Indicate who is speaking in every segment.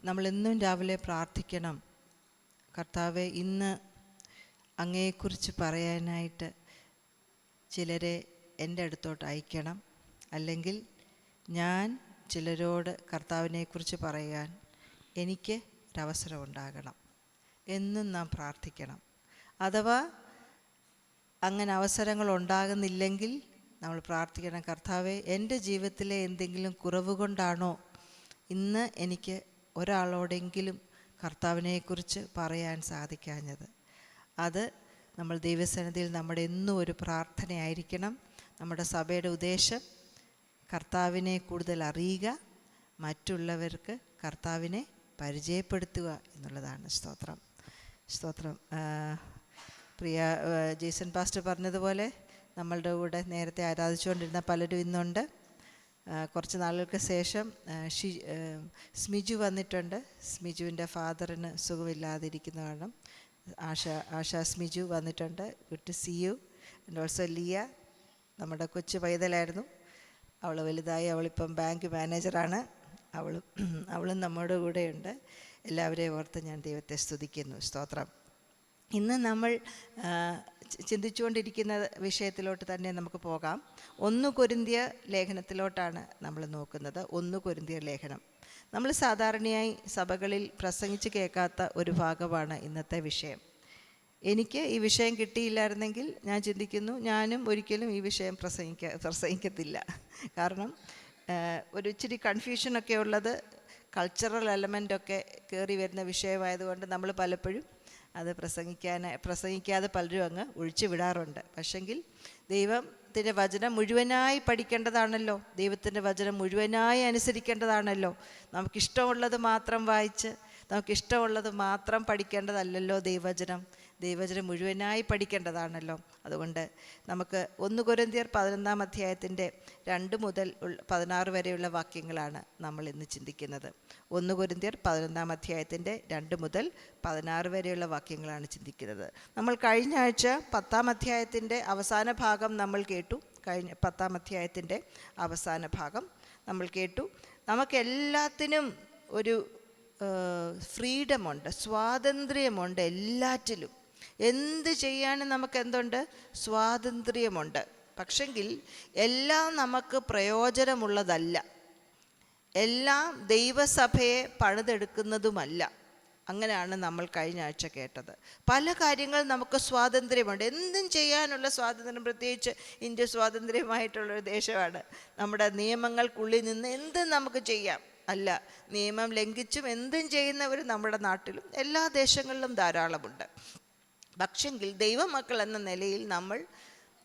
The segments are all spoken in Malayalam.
Speaker 1: നമ്മളെന്നും രാവിലെ പ്രാർത്ഥിക്കണം, കർത്താവെ ഇന്ന് അങ്ങയെക്കുറിച്ച് പറയാനായിട്ട് ചിലരെ എൻ്റെ അടുത്തോട്ട് അയക്കണം, അല്ലെങ്കിൽ ഞാൻ ചിലരോട് കർത്താവിനെക്കുറിച്ച് പറയാൻ എനിക്ക് ഒരവസരം ഉണ്ടാകണം എന്നും നാം പ്രാർത്ഥിക്കണം. അഥവാ അങ്ങനെ അവസരങ്ങൾ ഉണ്ടാകുന്നില്ലെങ്കിൽ നമ്മൾ പ്രാർത്ഥിക്കണം, കർത്താവെ എൻ്റെ ജീവിതത്തിലെ എന്തെങ്കിലും കുറവ് കൊണ്ടാണോ ഇന്ന് എനിക്ക് ഒരാളോടെങ്കിലും കർത്താവിനെക്കുറിച്ച് പറയാൻ സാധിക്കാഞ്ഞത്. അത് നമ്മൾ ദൈവസന്നിധിയിൽ നമ്മുടെ എന്നും ഒരു പ്രാർത്ഥനയായിരിക്കണം. നമ്മുടെ സഭയുടെ ഉദ്ദേശം കർത്താവിനെ കൂടുതൽ അറിയുക, മറ്റുള്ളവർക്ക് കർത്താവിനെ പരിചയപ്പെടുത്തുക എന്നുള്ളതാണ്. സ്തോത്രം, സ്തോത്രം. പ്രിയ ജേസൺ പാസ്റ്റർ പറഞ്ഞതുപോലെ നമ്മളുടെ കൂടെ നേരത്തെ ആരാധിച്ചുകൊണ്ടിരുന്ന പലരും ഇന്നുണ്ട്. കുറച്ച് നാളുകൾക്ക് ശേഷം സ്മിജു വന്നിട്ടുണ്ട്. സ്മിജുവിൻ്റെ ഫാദറിന് സുഖമില്ലാതിരിക്കുന്ന കാരണം ആശ സ്മിജു വന്നിട്ടുണ്ട്. Good to see you. And also Liya, നമ്മുടെ കൊച്ചു പൈതലായിരുന്നു. അവൾ വലുതായി, അവളിപ്പം ബാങ്ക് മാനേജറാണ്. അവളും നമ്മുടെ കൂടെയുണ്ട്. എല്ലാവരെയും ഓർത്ത് ഞാൻ ദൈവത്തെ സ്തുതിക്കുന്നു. സ്തോത്രം. ഇന്ന് നമ്മൾ ചിന്തിച്ചുകൊണ്ടിരിക്കുന്ന വിഷയത്തിലോട്ട് തന്നെ നമുക്ക് പോകാം. 1 കൊരിന്ത്യർ ലേഖനത്തിലോട്ടാണ് നമ്മൾ നോക്കുന്നത്. 1 കൊരിന്ത്യർ ലേഖനം നമ്മൾ സാധാരണയായി സഭകളിൽ പ്രസംഗിച്ച് കേൾക്കാത്ത ഒരു ഭാഗമാണ് ഇന്നത്തെ വിഷയം. എനിക്ക് ഈ വിഷയം കിട്ടിയില്ലായിരുന്നെങ്കിൽ ഞാൻ ചിന്തിക്കുന്നു ഞാനും ഒരിക്കലും ഈ വിഷയം പ്രസംഗിക്കത്തില്ല. കാരണം ഒരു ഇച്ചിരി കൺഫ്യൂഷനൊക്കെ ഉള്ളത്, കൾച്ചറൽ എലമെൻ്റൊക്കെ കയറി വരുന്ന വിഷയമായതുകൊണ്ട് നമ്മൾ പലപ്പോഴും അത് പ്രസംഗിക്കാതെ പലരും അങ്ങ് ഒഴിച്ചു വിടാറുണ്ട്. പക്ഷെങ്കിൽ ദൈവത്തിൻ്റെ വചനം മുഴുവനായി പഠിക്കേണ്ടതാണല്ലോ, ദൈവത്തിൻ്റെ വചനം മുഴുവനായി അനുസരിക്കേണ്ടതാണല്ലോ. നമുക്കിഷ്ടമുള്ളത് മാത്രം വായിച്ച് നമുക്കിഷ്ടമുള്ളത് മാത്രം പഠിക്കേണ്ടതല്ലല്ലോ ദൈവവചനം. ദൈവവചനം മുഴുവനായി പഠിക്കേണ്ടതാണല്ലോ. അതുകൊണ്ട് നമുക്ക് 1 കൊരിന്ത്യർ 11-ാം അധ്യായത്തിൻ്റെ 2 മുതൽ 16 വരെയുള്ള വാക്യങ്ങളാണ് നമ്മൾ ഇന്ന് ചിന്തിക്കുന്നത്. 1 കൊരിന്ത്യർ 11-ാം അധ്യായത്തിൻ്റെ 2 മുതൽ 16 വരെയുള്ള വാക്യങ്ങളാണ് ചിന്തിക്കുന്നത്. നമ്മൾ കഴിഞ്ഞ ആഴ്ച 10-ാം അധ്യായത്തിൻ്റെ അവസാന ഭാഗം നമ്മൾ കേട്ടു. 10-ാം അധ്യായത്തിൻ്റെ അവസാന ഭാഗം നമ്മൾ കേട്ടു. നമുക്കെല്ലാത്തിനും ഒരു ഫ്രീഡമുണ്ട്, സ്വാതന്ത്ര്യമുണ്ട്. എല്ലാറ്റിലും എന്ത് ചെയ്യാനും നമുക്ക് എന്തുണ്ട്? സ്വാതന്ത്ര്യമുണ്ട്. പക്ഷെങ്കിൽ എല്ലാം നമുക്ക് പ്രയോജനമുള്ളതല്ല, എല്ലാം ദൈവസഭയെ പണിതെടുക്കുന്നതുമല്ല. അങ്ങനെയാണ് നമ്മൾ കഴിഞ്ഞ ആഴ്ച കേട്ടത്. പല കാര്യങ്ങൾ നമുക്ക് സ്വാതന്ത്ര്യമുണ്ട്, എന്തും ചെയ്യാനുള്ള സ്വാതന്ത്ര്യം. പ്രത്യേകിച്ച് ഇന്ത്യ സ്വാതന്ത്ര്യമായിട്ടുള്ളൊരു ദേശമാണ്. നമ്മുടെ നിയമങ്ങൾക്കുള്ളിൽ നിന്ന് എന്തും നമുക്ക് ചെയ്യാം. അല്ല, നിയമം ലംഘിച്ചും എന്തും ചെയ്യുന്നവർ നമ്മുടെ നാട്ടിലും എല്ലാ ദേശങ്ങളിലും ധാരാളമുണ്ട്. പക്ഷെങ്കിൽ ദൈവമക്കൾ എന്ന നിലയിൽ നമ്മൾ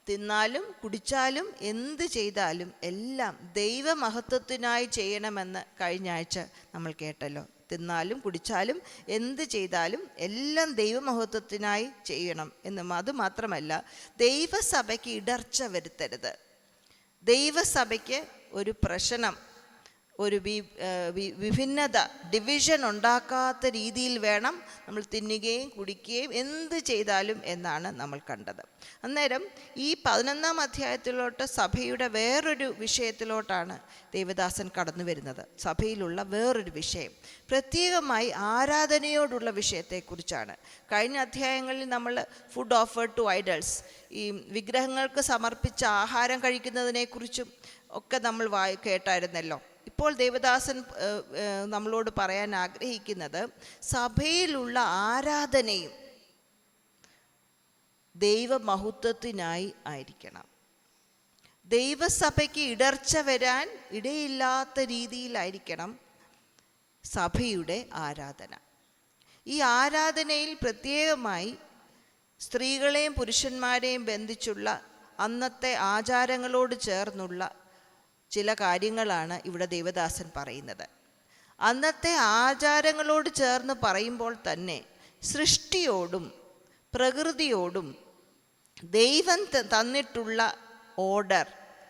Speaker 1: തിന്നാലും കുടിച്ചാലും എന്ത് ചെയ്താലും എല്ലാം ദൈവമഹത്വത്തിനായി ചെയ്യണമെന്ന് കഴിഞ്ഞ ആഴ്ച നമ്മൾ കേട്ടല്ലോ. തിന്നാലും കുടിച്ചാലും എന്ത് ചെയ്താലും എല്ലാം ദൈവമഹത്വത്തിനായി ചെയ്യണം എന്നും. അതുമാത്രമല്ല, ദൈവസഭയ്ക്ക് ഇടർച്ച വരുത്തരുത്. ദൈവസഭയ്ക്ക് ഒരു പ്രശ്നം, ഒരു വിഭിന്നത, ഡിവിഷൻ ഉണ്ടാക്കാത്ത രീതിയിൽ വേണം നമ്മൾ തിന്നുകയും കുടിക്കുകയും എന്ത് ചെയ്താലും എന്നാണ് നമ്മൾ കണ്ടത്. അന്നേരം ഈ 11-ാം അധ്യായത്തിലോട്ട് സഭയുടെ വേറൊരു വിഷയത്തിലോട്ടാണ് ദേവദാസൻ കടന്നു വരുന്നത്. സഭയിലുള്ള വേറൊരു വിഷയം, പ്രത്യേകമായി ആരാധനയോടുള്ള വിഷയത്തെക്കുറിച്ചാണ്. കഴിഞ്ഞ അധ്യായങ്ങളിൽ നമ്മൾ ഫുഡ് ഓഫേർഡ് ടു ഐഡൽസ്, ഈ വിഗ്രഹങ്ങൾക്ക് സമർപ്പിച്ച ആഹാരം കഴിക്കുന്നതിനെക്കുറിച്ചും ഒക്കെ നമ്മൾ കേട്ടായിരുന്നല്ലോ. ഇപ്പോൾ ദേവദാസൻ നമ്മളോട് പറയാൻ ആഗ്രഹിക്കുന്നത് സഭയിലുള്ള ആരാധനയും ദൈവമഹത്വത്തിനായി ആയിരിക്കണം. ദൈവസഭയ്ക്ക് ഇടർച്ച വരാൻ ഇടയില്ലാത്ത രീതിയിലായിരിക്കണം സഭയുടെ ആരാധന. ഈ ആരാധനയിൽ പ്രത്യേകമായി സ്ത്രീകളെയും പുരുഷന്മാരെയും ബന്ധിച്ചുള്ള അന്നത്തെ ആചാരങ്ങളോട് ചേർന്നുള്ള ചില കാര്യങ്ങളാണ് ഇവിടെ ദേവദാസൻ പറയുന്നത്. അന്നത്തെ ആചാരങ്ങളോട് ചേർന്ന് പറയുമ്പോൾ തന്നെ സൃഷ്ടിയോടും പ്രകൃതിയോടും ദൈവം തന്നിട്ടുള്ള ഓർഡർ,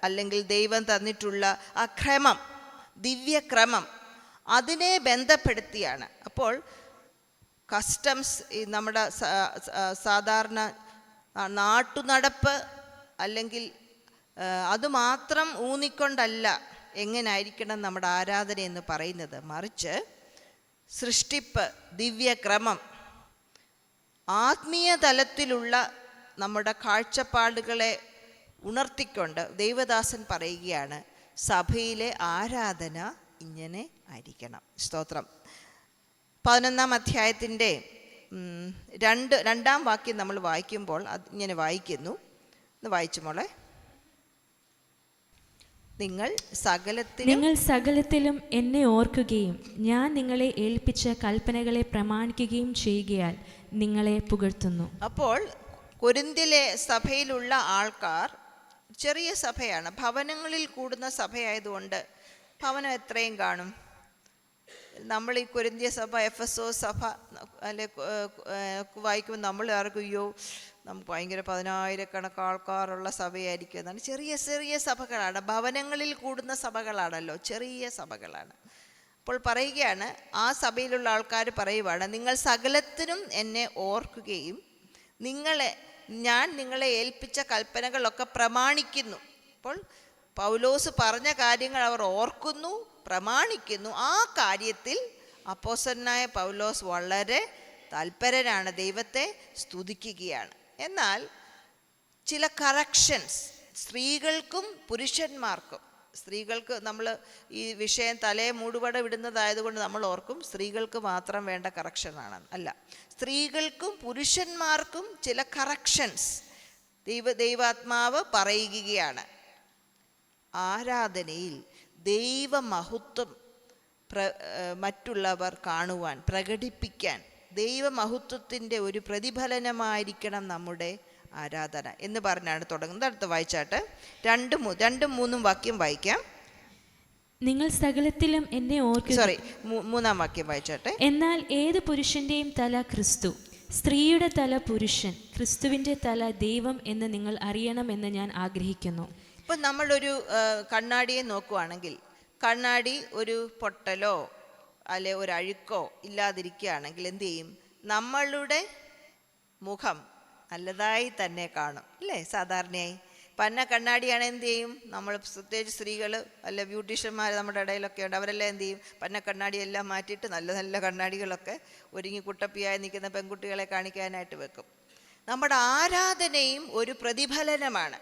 Speaker 1: അല്ലെങ്കിൽ ദൈവം തന്നിട്ടുള്ള ആ ക്രമം, ദിവ്യക്രമം, അതിനെ ബന്ധപ്പെടുത്തിയാണ്. അപ്പോൾ കസ്റ്റംസ്, നമ്മുടെ സാധാരണ നാട്ടുനടപ്പ് അല്ലെങ്കിൽ അതുമാത്രം ഊന്നിക്കൊണ്ടല്ല എങ്ങനായിരിക്കണം നമ്മുടെ ആരാധന എന്ന് പറയുന്നത്. മറിച്ച് സൃഷ്ടിപ്പ്, ദിവ്യക്രമം, ആത്മീയ തലത്തിലുള്ള നമ്മുടെ കാഴ്ചപ്പാടുകളെ ഉണർത്തിക്കൊണ്ട് ദൈവദാസൻ പറയുകയാണ്, സഭയിലെ ആരാധന ഇങ്ങനെ ആയിരിക്കണം. സ്തോത്രം. 11-ാം അധ്യായത്തിൻ്റെ 2-ാം വാക്യം നമ്മൾ വായിക്കുമ്പോൾ ഇങ്ങനെ വായിക്കുന്നു. ഒന്ന് വായിച്ചു മോളെ. നിങ്ങൾ സകലത്തിലും
Speaker 2: എന്നെ ഓർക്കുകയും ഞാൻ നിങ്ങളെ ഏൽപ്പിച്ച കൽപ്പനകളെ പ്രമാണിക്കുകയും ചെയ്യുകയാൽ നിങ്ങളെ പുകഴ്ത്തുന്നു.
Speaker 1: അപ്പോൾ കൊരിന്ത്യയിലെ സഭയിലുള്ള ആൾക്കാർ ചെറിയ സഭയാണ്, ഭവനങ്ങളിൽ കൂടുന്ന സഭയായതുകൊണ്ട് ഭവനം എത്രയും കാണും. നമ്മൾ ഈ കൊരിന്ത്യ സഭ, എഫെസോസ് സഭ അല്ലെ വായിക്കുമ്പോൾ നമ്മൾ ആർക്കും നമുക്ക് ഭയങ്കര 10,000 ആൾക്കാരുള്ള സഭയായിരിക്കും എന്നാണ്. ചെറിയ ചെറിയ സഭകളാണ്, ഭവനങ്ങളിൽ കൂടുന്ന സഭകളാണല്ലോ, ചെറിയ സഭകളാണ്. അപ്പോൾ പറയുകയാണ്, ആ സഭയിലുള്ള ആൾക്കാർ പറയുവാണ്, നിങ്ങൾ സകലത്തിനും എന്നെ ഓർക്കുകയും ഞാൻ നിങ്ങളെ ഏൽപ്പിച്ച കൽപ്പനകളൊക്കെ പ്രമാണിക്കുന്നു. അപ്പോൾ പൗലോസ് പറഞ്ഞ കാര്യങ്ങൾ അവർ ഓർക്കുന്നു, പ്രമാണിക്കുന്നു. ആ കാര്യത്തിൽ അപ്പോസ്തലനായ പൗലോസ് വളരെ തൽപരനാണ്, ദൈവത്തെ സ്തുതിക്കുകയാണ്. എന്നാൽ ചില കറക്ഷൻസ് സ്ത്രീകൾക്കും പുരുഷന്മാർക്കും, സ്ത്രീകൾക്ക് നമ്മൾ ഈ വിഷയം തലയെ മൂടുപട വിടുന്നതായതുകൊണ്ട് നമ്മൾ ഓർക്കും സ്ത്രീകൾക്ക് മാത്രം വേണ്ട കറക്ഷനാണ്. അല്ല, സ്ത്രീകൾക്കും പുരുഷന്മാർക്കും ചില കറക്ഷൻസ് ദൈവാത്മാവ് പറയുകയാണ്. ആരാധനയിൽ ദൈവമഹത്വം മറ്റുള്ളവർ കാണുവാൻ, പ്രകടിപ്പിക്കാൻ ദൈവമഹത്വത്തിൻ്റെ ഒരു പ്രതിഫലനമായിരിക്കണം നമ്മുടെ ആരാധന എന്ന് പറഞ്ഞാണ് തുടങ്ങുന്നത്. അടുത്ത് വായിച്ചാട്ട് 2-3 വാക്യം വായിക്കാം.
Speaker 2: നിങ്ങൾ സകലത്തിലും എന്നെ ഓർക്കുക.
Speaker 1: 3-ാം വാക്യം വായിച്ചാട്ടെ.
Speaker 2: എന്നാൽ ഏത് പുരുഷന്റെയും തല ക്രിസ്തു, സ്ത്രീയുടെ തല പുരുഷൻ, ക്രിസ്തുവിന്റെ തല ദൈവം എന്ന് നിങ്ങൾ അറിയണമെന്ന് ഞാൻ ആഗ്രഹിക്കുന്നു.
Speaker 1: ഇപ്പം നമ്മളൊരു കണ്ണാടിയെ നോക്കുവാണെങ്കിൽ, കണ്ണാടി ഒരു പൊട്ടലോ അല്ലെ ഒരു അഴുക്കോ ഇല്ലാതിരിക്കുകയാണെങ്കിൽ എന്തു ചെയ്യും? നമ്മളുടെ മുഖം നല്ലതായി തന്നെ കാണും അല്ലേ? സാധാരണയായി പന്ന കണ്ണാടിയാണ് എന്ത് ചെയ്യും? നമ്മൾ പ്രത്യേകിച്ച് സ്ത്രീകൾ അല്ല ബ്യൂട്ടീഷ്യന്മാർ നമ്മുടെ ഇടയിലൊക്കെ ഉണ്ട്, അവരെല്ലാം എന്ത് ചെയ്യും? പന്ന കണ്ണാടിയെല്ലാം മാറ്റിയിട്ട് നല്ല നല്ല കണ്ണാടികളൊക്കെ ഒരുങ്ങി കുട്ടപ്പിയായി നിൽക്കുന്ന പെൺകുട്ടികളെ കാണിക്കാനായിട്ട് വെക്കും. നമ്മുടെ ആരാധനയും ഒരു പ്രതിഫലനമാണ്.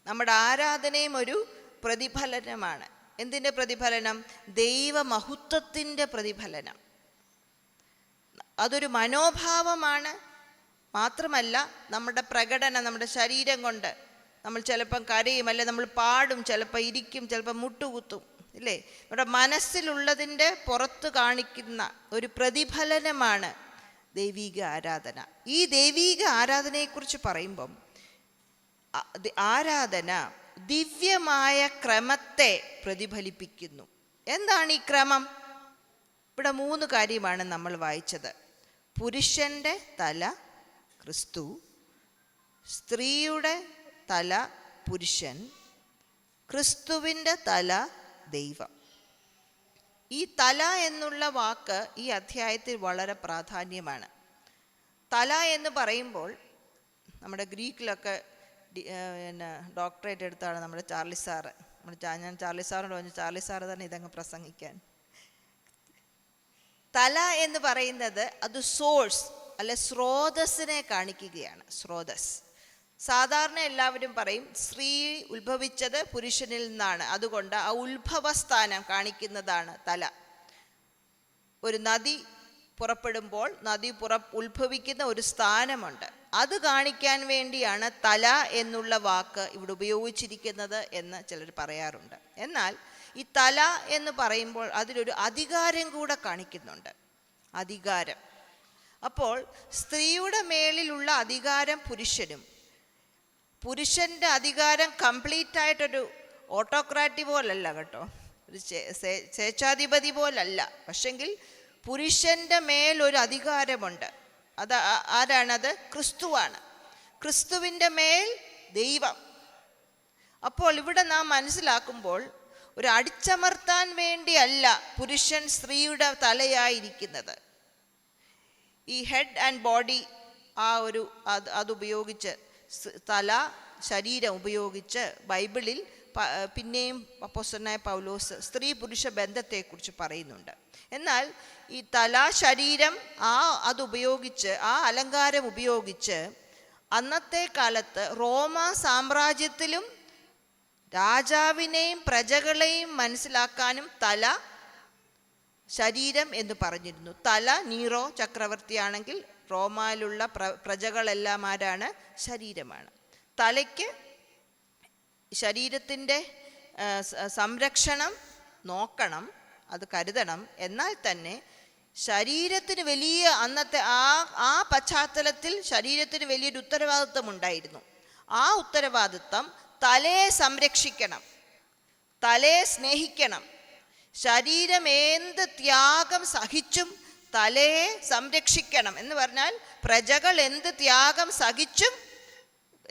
Speaker 1: നമ്മുടെ ആരാധനയും ഒരു പ്രതിഫലനമാണ്. എന്തിൻ്റെ പ്രതിഫലനം? ദൈവമഹത്വത്തിൻ്റെ പ്രതിഫലനം. അതൊരു മനോഭാവമാണ്. മാത്രമല്ല നമ്മുടെ പ്രകടനം, നമ്മുടെ ശരീരം കൊണ്ട് നമ്മൾ ചിലപ്പം കരയും, അല്ലെ നമ്മൾ പാടും, ചിലപ്പോൾ ഇരിക്കും, ചിലപ്പോൾ മുട്ടുകുത്തും ഇല്ലേ? നമ്മുടെ മനസ്സിലുള്ളതിൻ്റെ പുറത്ത് കാണിക്കുന്ന ഒരു പ്രതിഫലനമാണ് ദൈവീക ആരാധന. ഈ ദൈവീക ആരാധനയെക്കുറിച്ച് പറയുമ്പം ആരാധന ദിവ്യമായ ക്രമത്തെ പ്രതിഫലിപ്പിക്കുന്നു. എന്താണ് ഈ ക്രമം? ഇവിടെ 3 കാര്യമാണ് നമ്മൾ വായിച്ചത്. പുരുഷൻ്റെ തല ക്രിസ്തു, സ്ത്രീയുടെ തല പുരുഷൻ, ക്രിസ്തുവിൻ്റെ തല ദൈവം. ഈ തല എന്നുള്ള വാക്ക് ഈ അധ്യായത്തിൽ വളരെ പ്രാധാന്യമാണ്. തല എന്ന് പറയുമ്പോൾ നമ്മുടെ ഗ്രീക്കിലൊക്കെ ഡോക്ടറേറ്റ് എടുത്താണ് നമ്മുടെ ചാർലി സാറ്. ഞാൻ ചാർലി സാറിനോട് പറഞ്ഞു, ചാർലി സാറ് തന്നെ ഇതങ്ങ് പ്രസംഗിക്കാൻ. തല എന്ന് പറയുന്നത് അത് സോഴ്സ് അല്ലെ സ്രോതസ്സിനെ കാണിക്കുകയാണ്. സ്രോതസ്. സാധാരണ എല്ലാവരും പറയും സ്ത്രീ ഉത്ഭവിച്ചത് പുരുഷനിൽ നിന്നാണ്, അതുകൊണ്ട് ആ ഉത്ഭവസ്ഥാനം കാണിക്കുന്നതാണ് തല. ഒരു നദി പുറപ്പെടുമ്പോൾ നദി ഉത്ഭവിക്കുന്ന ഒരു സ്ഥാനമുണ്ട്, അത് കാണിക്കാൻ വേണ്ടിയാണ് തല എന്നുള്ള വാക്ക് ഇവിടെ ഉപയോഗിച്ചിരിക്കുന്നത് എന്ന് ചിലർ പറയാറുണ്ട്. എന്നാൽ ഈ തല എന്ന് പറയുമ്പോൾ അതിലൊരു അധികാരം കൂടെ കാണിക്കുന്നുണ്ട്. അധികാരം. അപ്പോൾ സ്ത്രീയുടെ മേലിലുള്ള അധികാരം പുരുഷനും, പുരുഷൻ്റെ അധികാരം കംപ്ലീറ്റ് ആയിട്ടൊരു ഓട്ടോക്രാറ്റി പോലല്ല കേട്ടോ, ഒരു സ്വേച്ഛാധിപതി പോലല്ല. പക്ഷെങ്കിൽ പുരുഷൻ്റെ മേലൊരു അധികാരമുണ്ട്. അത് ആരാണത്? ക്രിസ്തുവാണ്. ക്രിസ്തുവിൻ്റെ മേൽ ദൈവം. അപ്പോൾ ഇവിടെ നാം മനസ്സിലാക്കുമ്പോൾ ഒരു അടിച്ചമർത്താൻ വേണ്ടിയല്ല പുരുഷൻ സ്ത്രീയുടെ തലയായിരിക്കുന്നത്. ഈ ഹെഡ് ആൻഡ് ബോഡി ആ അതുപയോഗിച്ച് തല, ശരീരം ഉപയോഗിച്ച് ബൈബിളിൽ പിന്നെയും അപ്പോസ്തലനായ പൗലോസ് സ്ത്രീ പുരുഷ ബന്ധത്തെക്കുറിച്ച് പറയുന്നുണ്ട്. എന്നാൽ ഈ തല, ശരീരം അതുപയോഗിച്ച്, ആ അലങ്കാരം ഉപയോഗിച്ച് അന്നത്തെ കാലത്ത് റോമ സാമ്രാജ്യത്തിലും രാജാവിനെയും പ്രജകളെയും മനസ്സിലാക്കാനും തല, ശരീരം എന്ന് പറഞ്ഞിരുന്നു. തല നീറോ ചക്രവർത്തിയാണെങ്കിൽ റോമയിലുള്ള പ്രജകളെല്ലാം ആരാണ്? ശരീരമാണ്. തലയ്ക്ക് ശരീരത്തിൻ്റെ സംരക്ഷണം നോക്കണം, അത് കരുതണം. എന്നാൽ തന്നെ ശരീരത്തിന് വലിയ, അന്നത്തെ ആ പശ്ചാത്തലത്തിൽ ശരീരത്തിന് വലിയൊരു ഉത്തരവാദിത്വം ഉണ്ടായിരുന്നു. ആ ഉത്തരവാദിത്വം തലയെ സംരക്ഷിക്കണം, തലയെ സ്നേഹിക്കണം. ശരീരം എന്ത് ത്യാഗം സഹിച്ചും തലയെ സംരക്ഷിക്കണം എന്ന് പറഞ്ഞാൽ പ്രജകൾ എന്ത് ത്യാഗം സഹിച്ചും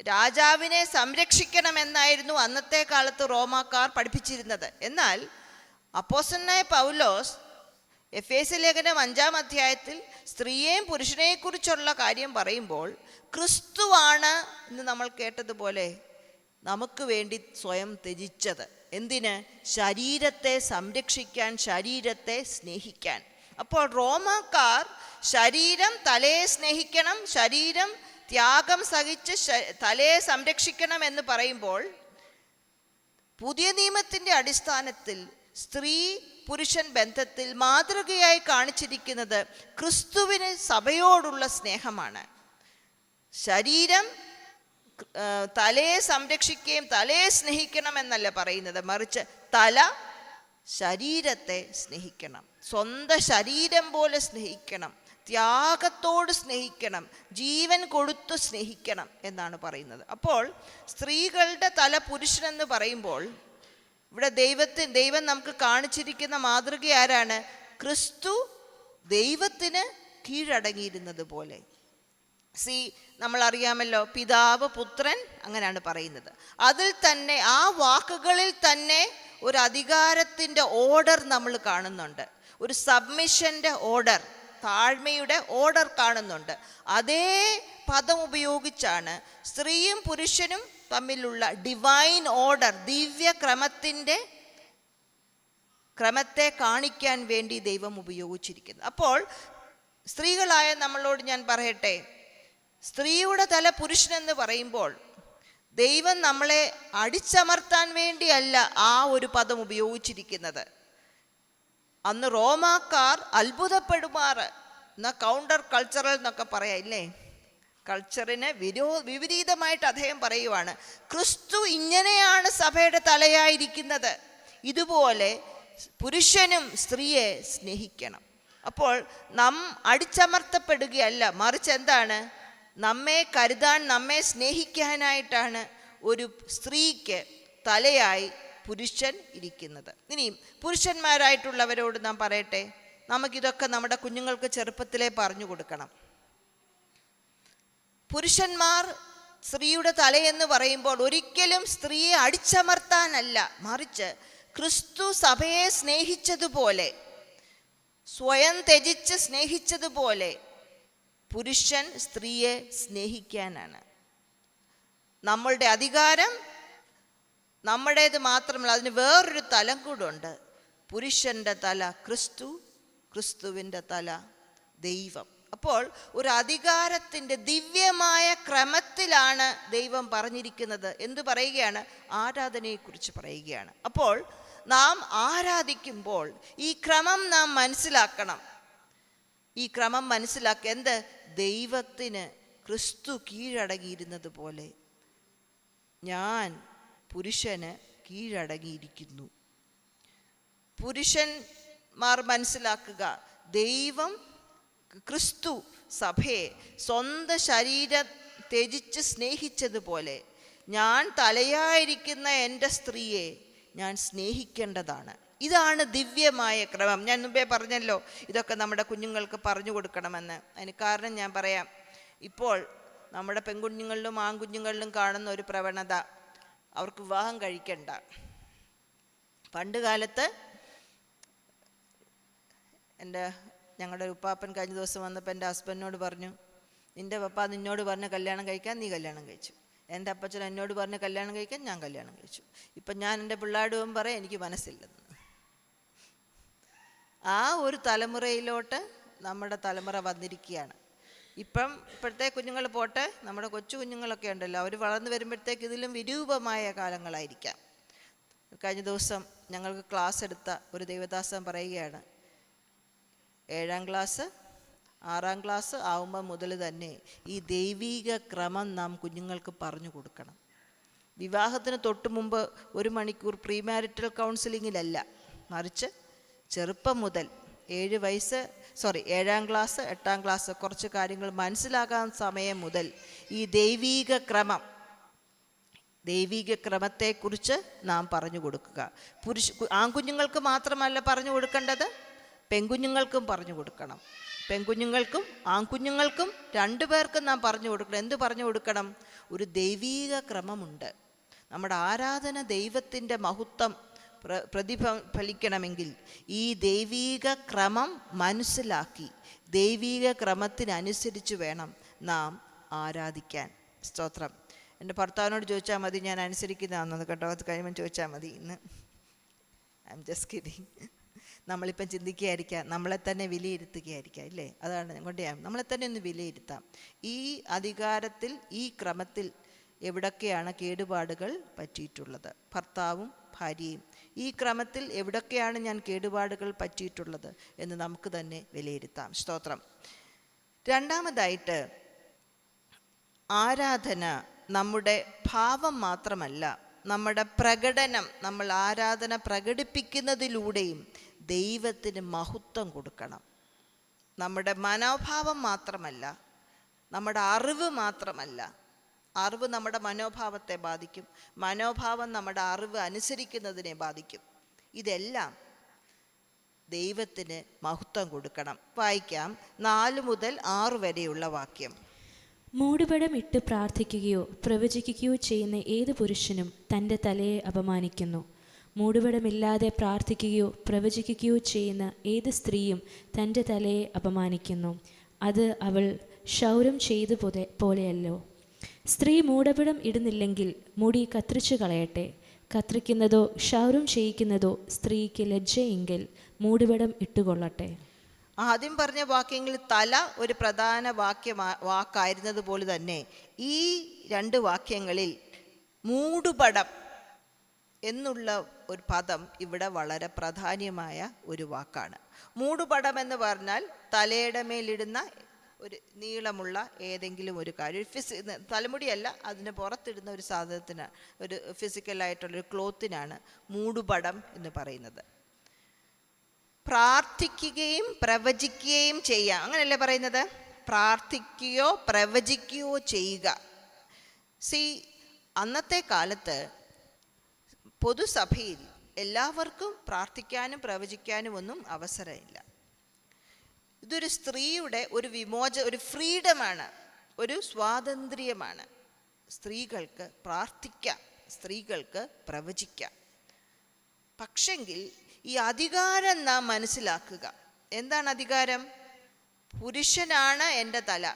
Speaker 1: രാജാവിനെ സംരക്ഷിക്കണമെന്നായിരുന്നു അന്നത്തെ കാലത്ത് റോമാക്കാർ പഠിപ്പിച്ചിരുന്നത്. എന്നാൽ അപ്പോസ്തലനായ പൗലോസ് എഫേസ്യ ലേഖനം 5-ാം അധ്യായത്തിൽ സ്ത്രീയെയും പുരുഷനെയും കുറിച്ചുള്ള കാര്യം പറയുമ്പോൾ ക്രിസ്തുവാണ് എന്ന് നമ്മൾ കേട്ടതുപോലെ നമുക്ക് വേണ്ടി സ്വയം ത്യജിച്ചത്. എന്തിന്? ശരീരത്തെ സംരക്ഷിക്കാൻ, ശരീരത്തെ സ്നേഹിക്കാൻ. അപ്പോൾ റോമാക്കാർ ശരീരം, തലയെ സ്നേഹിക്കണം, ശരീരം ത്യാഗം സഹിച്ച് തലയെ സംരക്ഷിക്കണം എന്ന് പറയുമ്പോൾ പുതിയ നിയമത്തിൻ്റെ അടിസ്ഥാനത്തിൽ സ്ത്രീ പുരുഷൻ ബന്ധത്തിൽ മാതൃകയായി കാണിച്ചിരിക്കുന്നത് ക്രിസ്തുവിന് സഭയോടുള്ള സ്നേഹമാണ്. ശരീരം തലയെ സംരക്ഷിക്കുകയും തലയെ സ്നേഹിക്കണം എന്നല്ല പറയുന്നത്, മറിച്ച് തല ശരീരത്തെ സ്നേഹിക്കണം, സ്വന്തം ശരീരം പോലെ സ്നേഹിക്കണം, ത്യാഗത്തോട് സ്നേഹിക്കണം, ജീവൻ കൊടുത്തു സ്നേഹിക്കണം എന്നാണ് പറയുന്നത്. അപ്പോൾ സ്ത്രീകളുടെ തല പുരുഷനെന്ന് പറയുമ്പോൾ ഇവിടെ ദൈവം നമുക്ക് കാണിച്ചിരിക്കുന്ന മാതൃക ആരാണ്? ക്രിസ്തു ദൈവത്തിന് കീഴടങ്ങിയിരുന്നത് പോലെ. നമ്മൾ അറിയാമല്ലോ, പിതാവ്, പുത്രൻ, അങ്ങനെയാണ് പറയുന്നത്. അതിൽ തന്നെ, ആ വാക്കുകളിൽ തന്നെ ഒരു അധികാരത്തിൻ്റെ ഓർഡർ നമ്മൾ കാണുന്നുണ്ട്, ഒരു സബ്മിഷൻ്റെ ഓർഡർ, താഴ്മയുടെ ഓർഡർ കാണുന്നുണ്ട്. അതേ പദം ഉപയോഗിച്ചാണ് സ്ത്രീയും പുരുഷനും തമ്മിലുള്ള ഡിവൈൻ ഓർഡർ, ക്രമത്തെ കാണിക്കാൻ വേണ്ടി ദൈവം ഉപയോഗിച്ചിരിക്കുന്നത്. അപ്പോൾ സ്ത്രീകളായ നമ്മളോട് ഞാൻ പറയട്ടെ, സ്ത്രീയുടെ തല പുരുഷനെന്ന് പറയുമ്പോൾ ദൈവം നമ്മളെ അടിച്ചമർത്താൻ വേണ്ടിയല്ല ആ ഒരു പദം ഉപയോഗിച്ചിരിക്കുന്നത്. അന്ന് റോമാക്കാർ അത്ഭുതപ്പെടുമാറ്, എന്നാൽ കൗണ്ടർ കൾച്ചറൽ എന്നൊക്കെ പറയാം ഇല്ലേ, കൾച്ചറിന് വിപരീതമായിട്ട് അദ്ദേഹം പറയുവാണ്, ക്രിസ്തു ഇങ്ങനെയാണ് സഭയുടെ തലയായിരിക്കുന്നത്, ഇതുപോലെ പുരുഷനും സ്ത്രീയെ സ്നേഹിക്കണം. അപ്പോൾ നാം അടിച്ചമർത്തപ്പെടുകയല്ല, മറിച്ച് എന്താണ്? നമ്മെ കരുതാൻ, നമ്മെ സ്നേഹിക്കാനായിട്ടാണ് ഒരു സ്ത്രീക്ക് തലയായി പുരുഷൻ ഇരിക്കുന്നത്. ഇനിയും പുരുഷന്മാരായിട്ടുള്ളവരോട് നാം പറയട്ടെ, നമുക്കിതൊക്കെ നമ്മുടെ കുഞ്ഞുങ്ങൾക്ക് ചെറുപ്പത്തിലേ പറഞ്ഞു കൊടുക്കണം. പുരുഷന്മാർ സ്ത്രീയുടെ തലയെന്ന് പറയുമ്പോൾ ഒരിക്കലും സ്ത്രീയെ അടിച്ചമർത്താനല്ല, മറിച്ച് ക്രിസ്തു സഭയെ സ്നേഹിച്ചതുപോലെ, സ്വയം ത്യജിച്ച് സ്നേഹിച്ചതുപോലെ പുരുഷൻ സ്ത്രീയെ സ്നേഹിക്കാനാണ്. നമ്മളുടെ അധികാരം നമ്മുടേത് മാത്രമല്ല, അതിന് വേറൊരു തലം കൂടുണ്ട്. പുരുഷൻ്റെ തല ക്രിസ്തു, ക്രിസ്തുവിൻ്റെ തല ദൈവം. അപ്പോൾ ഒരു അധികാരത്തിൻ്റെ ദിവ്യമായ ക്രമത്തിലാണ് ദൈവം പറഞ്ഞിരിക്കുന്നത്. എന്ത് പറയുകയാണ്? ആരാധനയെക്കുറിച്ച് പറയുകയാണ്. അപ്പോൾ നാം ആരാധിക്കുമ്പോൾ ഈ ക്രമം നാം മനസ്സിലാക്കണം. ഈ ക്രമം മനസ്സിലാക്കുക. എന്ത്? ദൈവത്തിന് ക്രിസ്തു കീഴടങ്ങിയിരുന്നത് പോലെ ഞാൻ പുരുഷന് കീഴടങ്ങിയിരിക്കുന്നു. പുരുഷന്മാർ മനസ്സിലാക്കുക, ദൈവം ക്രിസ്തു സഭയെ സ്വന്തം ശരീരം ത്യജിച്ച് സ്നേഹിച്ചതുപോലെ ഞാൻ തലയായിരിക്കുന്ന എൻ്റെ സ്ത്രീയെ ഞാൻ സ്നേഹിക്കേണ്ടതാണ്. ഇതാണ് ദിവ്യമായ ക്രമം. ഞാൻ മുമ്പേ പറഞ്ഞല്ലോ, ഇതൊക്കെ നമ്മുടെ കുഞ്ഞുങ്ങൾക്ക് പറഞ്ഞു കൊടുക്കണമെന്ന്. അതിന് കാരണം ഞാൻ പറയാം. ഇപ്പോൾ നമ്മുടെ പെൺകുഞ്ഞുങ്ങളിലും ആൺകുഞ്ഞുങ്ങളിലും കാണുന്ന ഒരു പ്രവണത, അവർക്ക് വിവാഹം കഴിക്കണ്ട. പണ്ട് കാലത്ത് ഞങ്ങളുടെ ഒരു ഉപ്പാപ്പൻ കഴിഞ്ഞ ദിവസം വന്നപ്പോൾ എൻ്റെ ഹസ്ബൻഡിനോട് പറഞ്ഞു, നിൻ്റെ പപ്പ നിന്നോട് പറഞ്ഞ കല്യാണം കഴിക്കാൻ നീ കല്യാണം കഴിച്ചു. എൻ്റെ അപ്പച്ചൻ എന്നോട് പറഞ്ഞ് കല്യാണം കഴിക്കാൻ ഞാൻ കല്യാണം കഴിച്ചു. ഇപ്പം ഞാൻ എൻ്റെ പിള്ളേരോടും പറയാം എനിക്ക് മനസ്സില്ലെന്ന്. ആ ഒരു തലമുറയിലോട്ട് നമ്മുടെ തലമുറ വന്നിരിക്കുകയാണ്. ഇപ്പോഴത്തെ കുഞ്ഞുങ്ങൾ പോട്ടെ, നമ്മുടെ കൊച്ചു കുഞ്ഞുങ്ങളൊക്കെ ഉണ്ടല്ലോ, അവർ വളർന്നു വരുമ്പോഴത്തേക്ക് ഇതിലും വിരൂപമായ കാലങ്ങളായിരിക്കാം. കഴിഞ്ഞ ദിവസം ഞങ്ങൾക്ക് ക്ലാസ് എടുത്ത ഒരു ദൈവദാസൻ പറയുകയാണ്, 7ാം ക്ലാസ് 6ാം ക്ലാസ് ആവുമ്പോൾ മുതൽ തന്നെ ഈ ദൈവീക ക്രമം നാം കുഞ്ഞുങ്ങൾക്ക് പറഞ്ഞു കൊടുക്കണം. വിവാഹത്തിന് തൊട്ട് മുമ്പ് 1 മണിക്കൂർ പ്രീ മാരിറ്റൽ കൗൺസിലിങ്ങിലല്ല, മറിച്ച് ചെറുപ്പം മുതൽ 7ാം ക്ലാസ് 8ാം ക്ലാസ് കുറച്ച് കാര്യങ്ങൾ മനസ്സിലാകാൻ സമയം മുതൽ ഈ ദൈവീക ക്രമത്തെക്കുറിച്ച് നാം പറഞ്ഞു കൊടുക്കുക. ആൺകുഞ്ഞുങ്ങൾക്ക് മാത്രമല്ല പറഞ്ഞു കൊടുക്കേണ്ടത്, പെൺകുഞ്ഞുങ്ങൾക്കും പറഞ്ഞു കൊടുക്കണം. പെൺകുഞ്ഞുങ്ങൾക്കും ആൺകുഞ്ഞുങ്ങൾക്കും 2 പേർക്കും നാം പറഞ്ഞു കൊടുക്കണം. എന്ത് പറഞ്ഞു കൊടുക്കണം? ഒരു ദൈവീക ക്രമമുണ്ട്. നമ്മുടെ ആരാധന ദൈവത്തിൻ്റെ മഹത്വം പ്രതിഫലിക്കണമെങ്കിൽ ഈ ദൈവീക ക്രമം മനസ്സിലാക്കി ദൈവീക ക്രമത്തിനനുസരിച്ച് വേണം നാം ആരാധിക്കാൻ. സ്തോത്രം. എൻ്റെ ഭർത്താവിനോട് ചോദിച്ചാൽ മതി ഞാൻ അനുസരിക്കുന്നതാണെന്ന് കേട്ടോ, അത് കഴിയുമ്പോൾ ചോദിച്ചാൽ മതി. ഇന്ന് ഐ എം ജസ്റ്റ് കിഡിങ്. നമ്മളിപ്പം ചിന്തിക്കുകയായിരിക്കാം, നമ്മളെ തന്നെ വിലയിരുത്തുകയായിരിക്കാം, ഇല്ലേ? അതാണ് കൊണ്ട് നമ്മളെ തന്നെ ഒന്ന് വിലയിരുത്താം. ഈ അധികാരത്തിൽ, ഈ ക്രമത്തിൽ എവിടൊക്കെയാണ് കേടുപാടുകൾ പറ്റിയിട്ടുള്ളത്? ഭർത്താവും ഭാര്യയും ഈ ക്രമത്തിൽ എവിടൊക്കെയാണ് ഞാൻ കേടുപാടുകൾ പറ്റിയിട്ടുള്ളത് എന്ന് നമുക്ക് തന്നെ വിലയിരുത്താം. സ്തോത്രം. രണ്ടാമതായിട്ട്, ആരാധന നമ്മുടെ ഭാവം മാത്രമല്ല, നമ്മുടെ പ്രകടനം, നമ്മൾ ആരാധന പ്രകടിപ്പിക്കുന്നതിലൂടെയും ദൈവത്തിന് മഹത്വം കൊടുക്കണം. നമ്മുടെ മനോഭാവം മാത്രമല്ല, നമ്മുടെ അറിവ് മാത്രമല്ല. അറിവ് നമ്മുടെ മനോഭാവത്തെ ബാധിക്കും, മനോഭാവം നമ്മുടെ അറിവ് അനുസരിക്കുന്നതിനെ ബാധിക്കും. ഇതെല്ലാം ദൈവത്തിന് മഹത്വം കൊടുക്കണം. വായിക്കാം 4 മുതൽ 6 വരെയുള്ള വാക്യം.
Speaker 2: മൂടുപടം ഇട്ട് പ്രാർത്ഥിക്കുകയോ പ്രവചിക്കുകയോ ചെയ്യുന്ന ഏത് പുരുഷനും തൻ്റെ തലയെ അപമാനിക്കുന്നു. മൂടുപടമില്ലാതെ പ്രാർത്ഥിക്കുകയോ പ്രവചിക്കുകയോ ചെയ്യുന്ന ഏത് സ്ത്രീയും തൻ്റെ തലയെ അപമാനിക്കുന്നു. അത് അവൾ ക്ഷൗരം ചെയ്തു പോലെയല്ലോ. സ്ത്രീ മൂടുപടം ഇടുന്നില്ലെങ്കിൽ മുടി കത്രിച്ചു കളയട്ടെ. കത്രിക്കുന്നതോ ക്ഷൗരം ചെയ്യിക്കുന്നതോ സ്ത്രീക്ക് ലജ്ജയെങ്കിൽ മൂടുപടം ഇട്ടുകൊള്ളട്ടെ.
Speaker 1: ആദ്യം പറഞ്ഞ വാക്യങ്ങളിൽ തല ഒരു പ്രധാന വാക്കായിരുന്നത് പോലെ തന്നെ ഈ 2 വാക്യങ്ങളിൽ മൂടുപടം എന്നുള്ള ഒരു പദം ഇവിടെ വളരെ പ്രാധാന്യമായ ഒരു വാക്കാണ്. മൂടുപടം എന്ന് പറഞ്ഞാൽ തലയുടെ മേലിടുന്ന ഒരു നീളമുള്ള ഏതെങ്കിലും ഒരു കാര്യം, തലമുടിയല്ല, അതിന് പുറത്തിടുന്ന ഒരു സാധനത്തിന്, ഒരു ഫിസിക്കലായിട്ടുള്ളൊരു ക്ലോത്തിനാണ് മൂടുപടം എന്ന് പറയുന്നത്. പ്രാർത്ഥിക്കുകയും പ്രവചിക്കുകയും ചെയ്യാം, അങ്ങനെയല്ലേ പറയുന്നത്? പ്രാർത്ഥിക്കുകയോ പ്രവചിക്കുകയോ ചെയ്യുക. അന്നത്തെ കാലത്ത് പൊതുസഭയിൽ എല്ലാവർക്കും പ്രാർത്ഥിക്കാനും പ്രവചിക്കാനും ഒന്നും അവസരമില്ല. ഇതൊരു സ്ത്രീയുടെ ഒരു ഫ്രീഡമാണ്, ഒരു സ്വാതന്ത്ര്യമാണ്. സ്ത്രീകൾക്ക് പ്രാർത്ഥിക്കാം, സ്ത്രീകൾക്ക് പ്രവചിക്കാം. പക്ഷെങ്കിൽ ഈ അധികാരം നാം മനസ്സിലാക്കുക. എന്താണ് അധികാരം? പുരുഷനാണ് എൻ്റെ തല.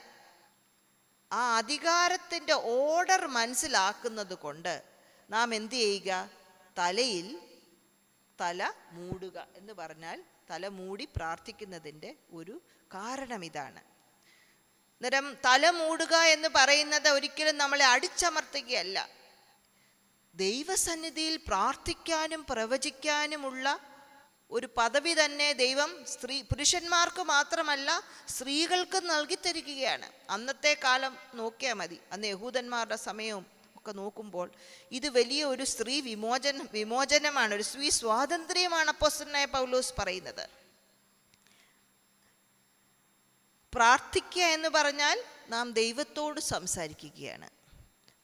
Speaker 1: ആ അധികാരത്തിൻ്റെ ഓർഡർ മനസ്സിലാക്കുന്നത് കൊണ്ട് നാം എന്ത് ചെയ്യുക? തലയിൽ തല മൂടുക എന്ന് പറഞ്ഞാൽ തല മൂടി പ്രാർത്ഥിക്കുന്നതിൻ്റെ ഒരു കാരണം ഇതാണ്. അന്നേരം തല മൂടുക എന്ന് പറയുന്നത് ഒരിക്കലും നമ്മളെ അടിച്ചമർത്തുകയല്ല. ദൈവസന്നിധിയിൽ പ്രാർത്ഥിക്കാനും പ്രവചിക്കാനുമുള്ള ഒരു പദവി തന്നെ ദൈവം പുരുഷന്മാർക്ക് മാത്രമല്ല സ്ത്രീകൾക്ക് നൽകി തരികയാണ്. അന്നത്തെ കാലം നോക്കിയാൽ മതി, അന്ന് യഹൂദന്മാരുടെ സമയവും ഒക്കെ നോക്കുമ്പോൾ ഇത് വലിയ ഒരു സ്ത്രീ വിമോചനമാണ്, ഒരു സ്ത്രീ സ്വാതന്ത്ര്യമാണ് അപ്പോസ്തലനായ പൗലോസ് പറയുന്നത്. പ്രാർത്ഥിക്കുക എന്ന് പറഞ്ഞാൽ നാം ദൈവത്തോട് സംസാരിക്കുകയാണ്.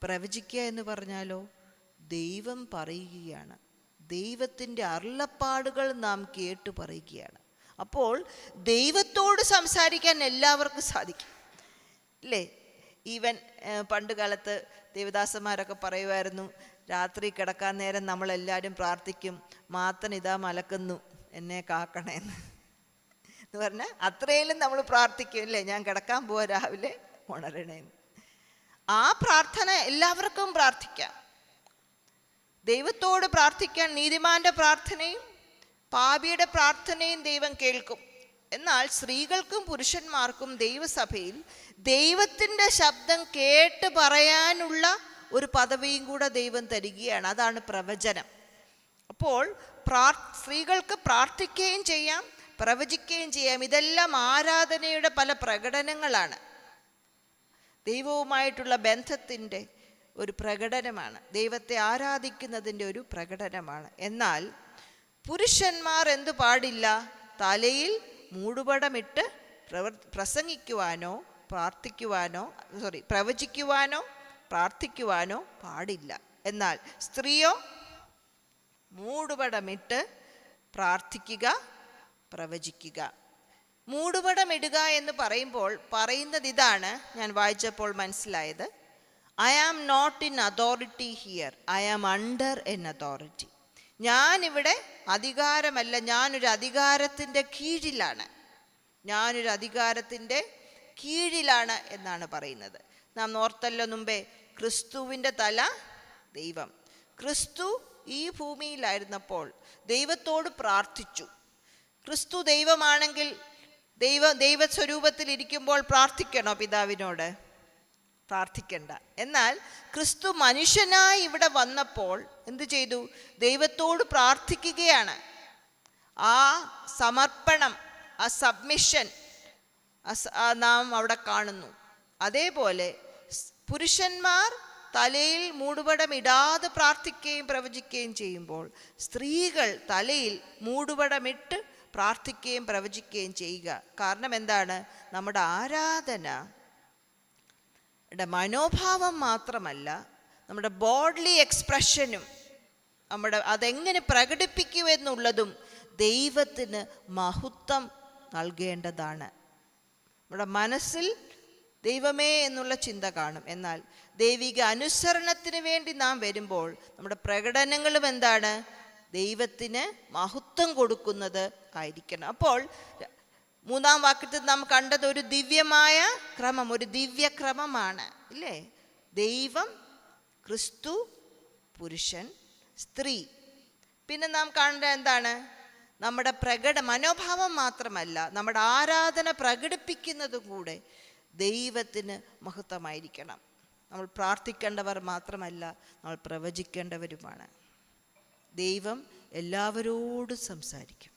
Speaker 1: പ്രവചിക്കുക എന്ന് പറഞ്ഞാലോ ദൈവം പറയുകയാണ്, ദൈവത്തിൻ്റെ അരുളപ്പാടുകൾ നാം കേട്ടു പറയുകയാണ്. അപ്പോൾ ദൈവത്തോട് സംസാരിക്കാൻ എല്ലാവർക്കും സാധിക്കും, ഇല്ലേ? ഈവൻ പണ്ട് കാലത്ത് ദേവദാസന്മാരൊക്കെ പറയുമായിരുന്നു, രാത്രി കിടക്കാൻ നേരം നമ്മളെല്ലാവരും പ്രാർത്ഥിക്കും, മാത്തൻ ഇതാ മലക്കുന്നു എന്നെ കാക്കണേന്ന് എന്ന് പറഞ്ഞാൽ അത്രയിലും നമ്മൾ പ്രാർത്ഥിക്കും, ഇല്ലേ? ഞാൻ കിടക്കാൻ പോവാ, രാവിലെ ഉണരണേന്ന്. ആ പ്രാർത്ഥന എല്ലാവർക്കും പ്രാർത്ഥിക്കാം. ദൈവത്തോട് പ്രാർത്ഥിക്കാൻ നീതിമാന്റെ പ്രാർത്ഥനയും പാപിയുടെ പ്രാർത്ഥനയും ദൈവം കേൾക്കും. എന്നാൽ സ്ത്രീകൾക്കും പുരുഷന്മാർക്കും ദൈവസഭയിൽ ദൈവത്തിൻ്റെ ശബ്ദം കേട്ട് പറയാനുള്ള ഒരു പദവിയും കൂടെ ദൈവം തരികയാണ്. അതാണ് പ്രവചനം. അപ്പോൾ സ്ത്രീകൾക്ക് പ്രാർത്ഥിക്കുകയും ചെയ്യാം, പ്രവചിക്കുകയും ചെയ്യാം. ഇതെല്ലാം ആരാധനയുടെ പല പ്രകടനങ്ങളാണ്. ദൈവവുമായിട്ടുള്ള ബന്ധത്തിൻ്റെ ഒരു പ്രകടനമാണ്, ദൈവത്തെ ആരാധിക്കുന്നതിൻ്റെ ഒരു പ്രകടനമാണ്. എന്നാൽ പുരുഷന്മാർ എന്തു പാടില്ല? തലയിൽ മൂടുപടമിട്ട് പ്രസംഗിക്കുവാനോ പ്രവചിക്കുവാനോ പ്രാർത്ഥിക്കുവാനോ പാടില്ല. എന്നാൽ സ്ത്രീയോ മൂടുപടമിട്ട് പ്രാർത്ഥിക്കുക, പ്രവചിക്കുക. മൂടുപടമിടുക എന്ന് പറയുന്നത് ഇതാണ്, ഞാൻ വായിച്ചപ്പോൾ മനസ്സിലായത്. I am not in authority here, I am under an authority. ഞാനിവിടെ അധികാരമല്ല, ഞാനൊരു അധികാരത്തിൻ്റെ കീഴിലാണ് എന്നാണ് പറയുന്നത്. നാം ഓർത്തല്ലോ മുമ്പേ, ക്രിസ്തുവിൻ്റെ തല ദൈവം. ക്രിസ്തു ഈ ഭൂമിയിലായിരുന്നപ്പോൾ ദൈവത്തോട് പ്രാർത്ഥിച്ചു. ക്രിസ്തു ദൈവമാണെങ്കിൽ ദൈവസ്വരൂപത്തിൽ ഇരിക്കുമ്പോൾ പ്രാർത്ഥിക്കണോ പിതാവിനോട്? പ്രാർത്ഥിക്കണ്ട. എന്നാൽ ക്രിസ്തു മനുഷ്യനായി ഇവിടെ വന്നപ്പോൾ എന്തു ചെയ്തു? ദൈവത്തോട് പ്രാർത്ഥിക്കുകയാണ്. ആ സമർപ്പണം, ആ സബ്മിഷൻ നാം അവിടെ കാണുന്നു. അതേപോലെ പുരുഷന്മാർ തലയിൽ മൂടുപടം ഇടാതെ പ്രാർത്ഥിക്കുകയും പ്രവചിക്കുകയും ചെയ്യുമ്പോൾ സ്ത്രീകൾ തലയിൽ മൂടുപടമിട്ട് പ്രാർത്ഥിക്കുകയും പ്രവചിക്കുകയും ചെയ്യുക. കാരണം എന്താണ്? നമ്മുടെ ആരാധന മനോഭാവം മാത്രമല്ല, നമ്മുടെ ബോഡ്ലി എക്സ്പ്രഷനും അതെങ്ങനെ പ്രകടിപ്പിക്കുമെന്നുള്ളതും ദൈവത്തിന് മഹത്വം നൽകേണ്ടതാണ്. നമ്മുടെ മനസ്സിൽ ദൈവമേ എന്നുള്ള ചിന്ത കാണും. എന്നാൽ ദൈവിക അനുസരണത്തിന് വേണ്ടി നാം വരുമ്പോൾ നമ്മുടെ പ്രകടനങ്ങളും എന്താണ്? ദൈവത്തിന് മഹത്വം കൊടുക്കുന്നത് ആയിരിക്കണം. അപ്പോൾ 3-ാം വാക്യത്തിൽ നാം കണ്ടത് ഒരു ദിവ്യമായ ക്രമം, ഒരു ദിവ്യക്രമമാണ്, ഇല്ലേ? ദൈവം, ക്രിസ്തു, പുരുഷൻ, സ്ത്രീ. പിന്നെ നാം കാണേണ്ടത് എന്താണ്? നമ്മുടെ മനോഭാവം മാത്രമല്ല, നമ്മുടെ ആരാധന പ്രകടിപ്പിക്കുന്നത് കൂടെ ദൈവത്തിന് മഹത്വമായിരിക്കണം. നമ്മൾ പ്രാർത്ഥിക്കേണ്ടവർ മാത്രമല്ല, നമ്മൾ പ്രവചിക്കേണ്ടവരുമാണ്. ദൈവം എല്ലാവരോടും സംസാരിക്കും.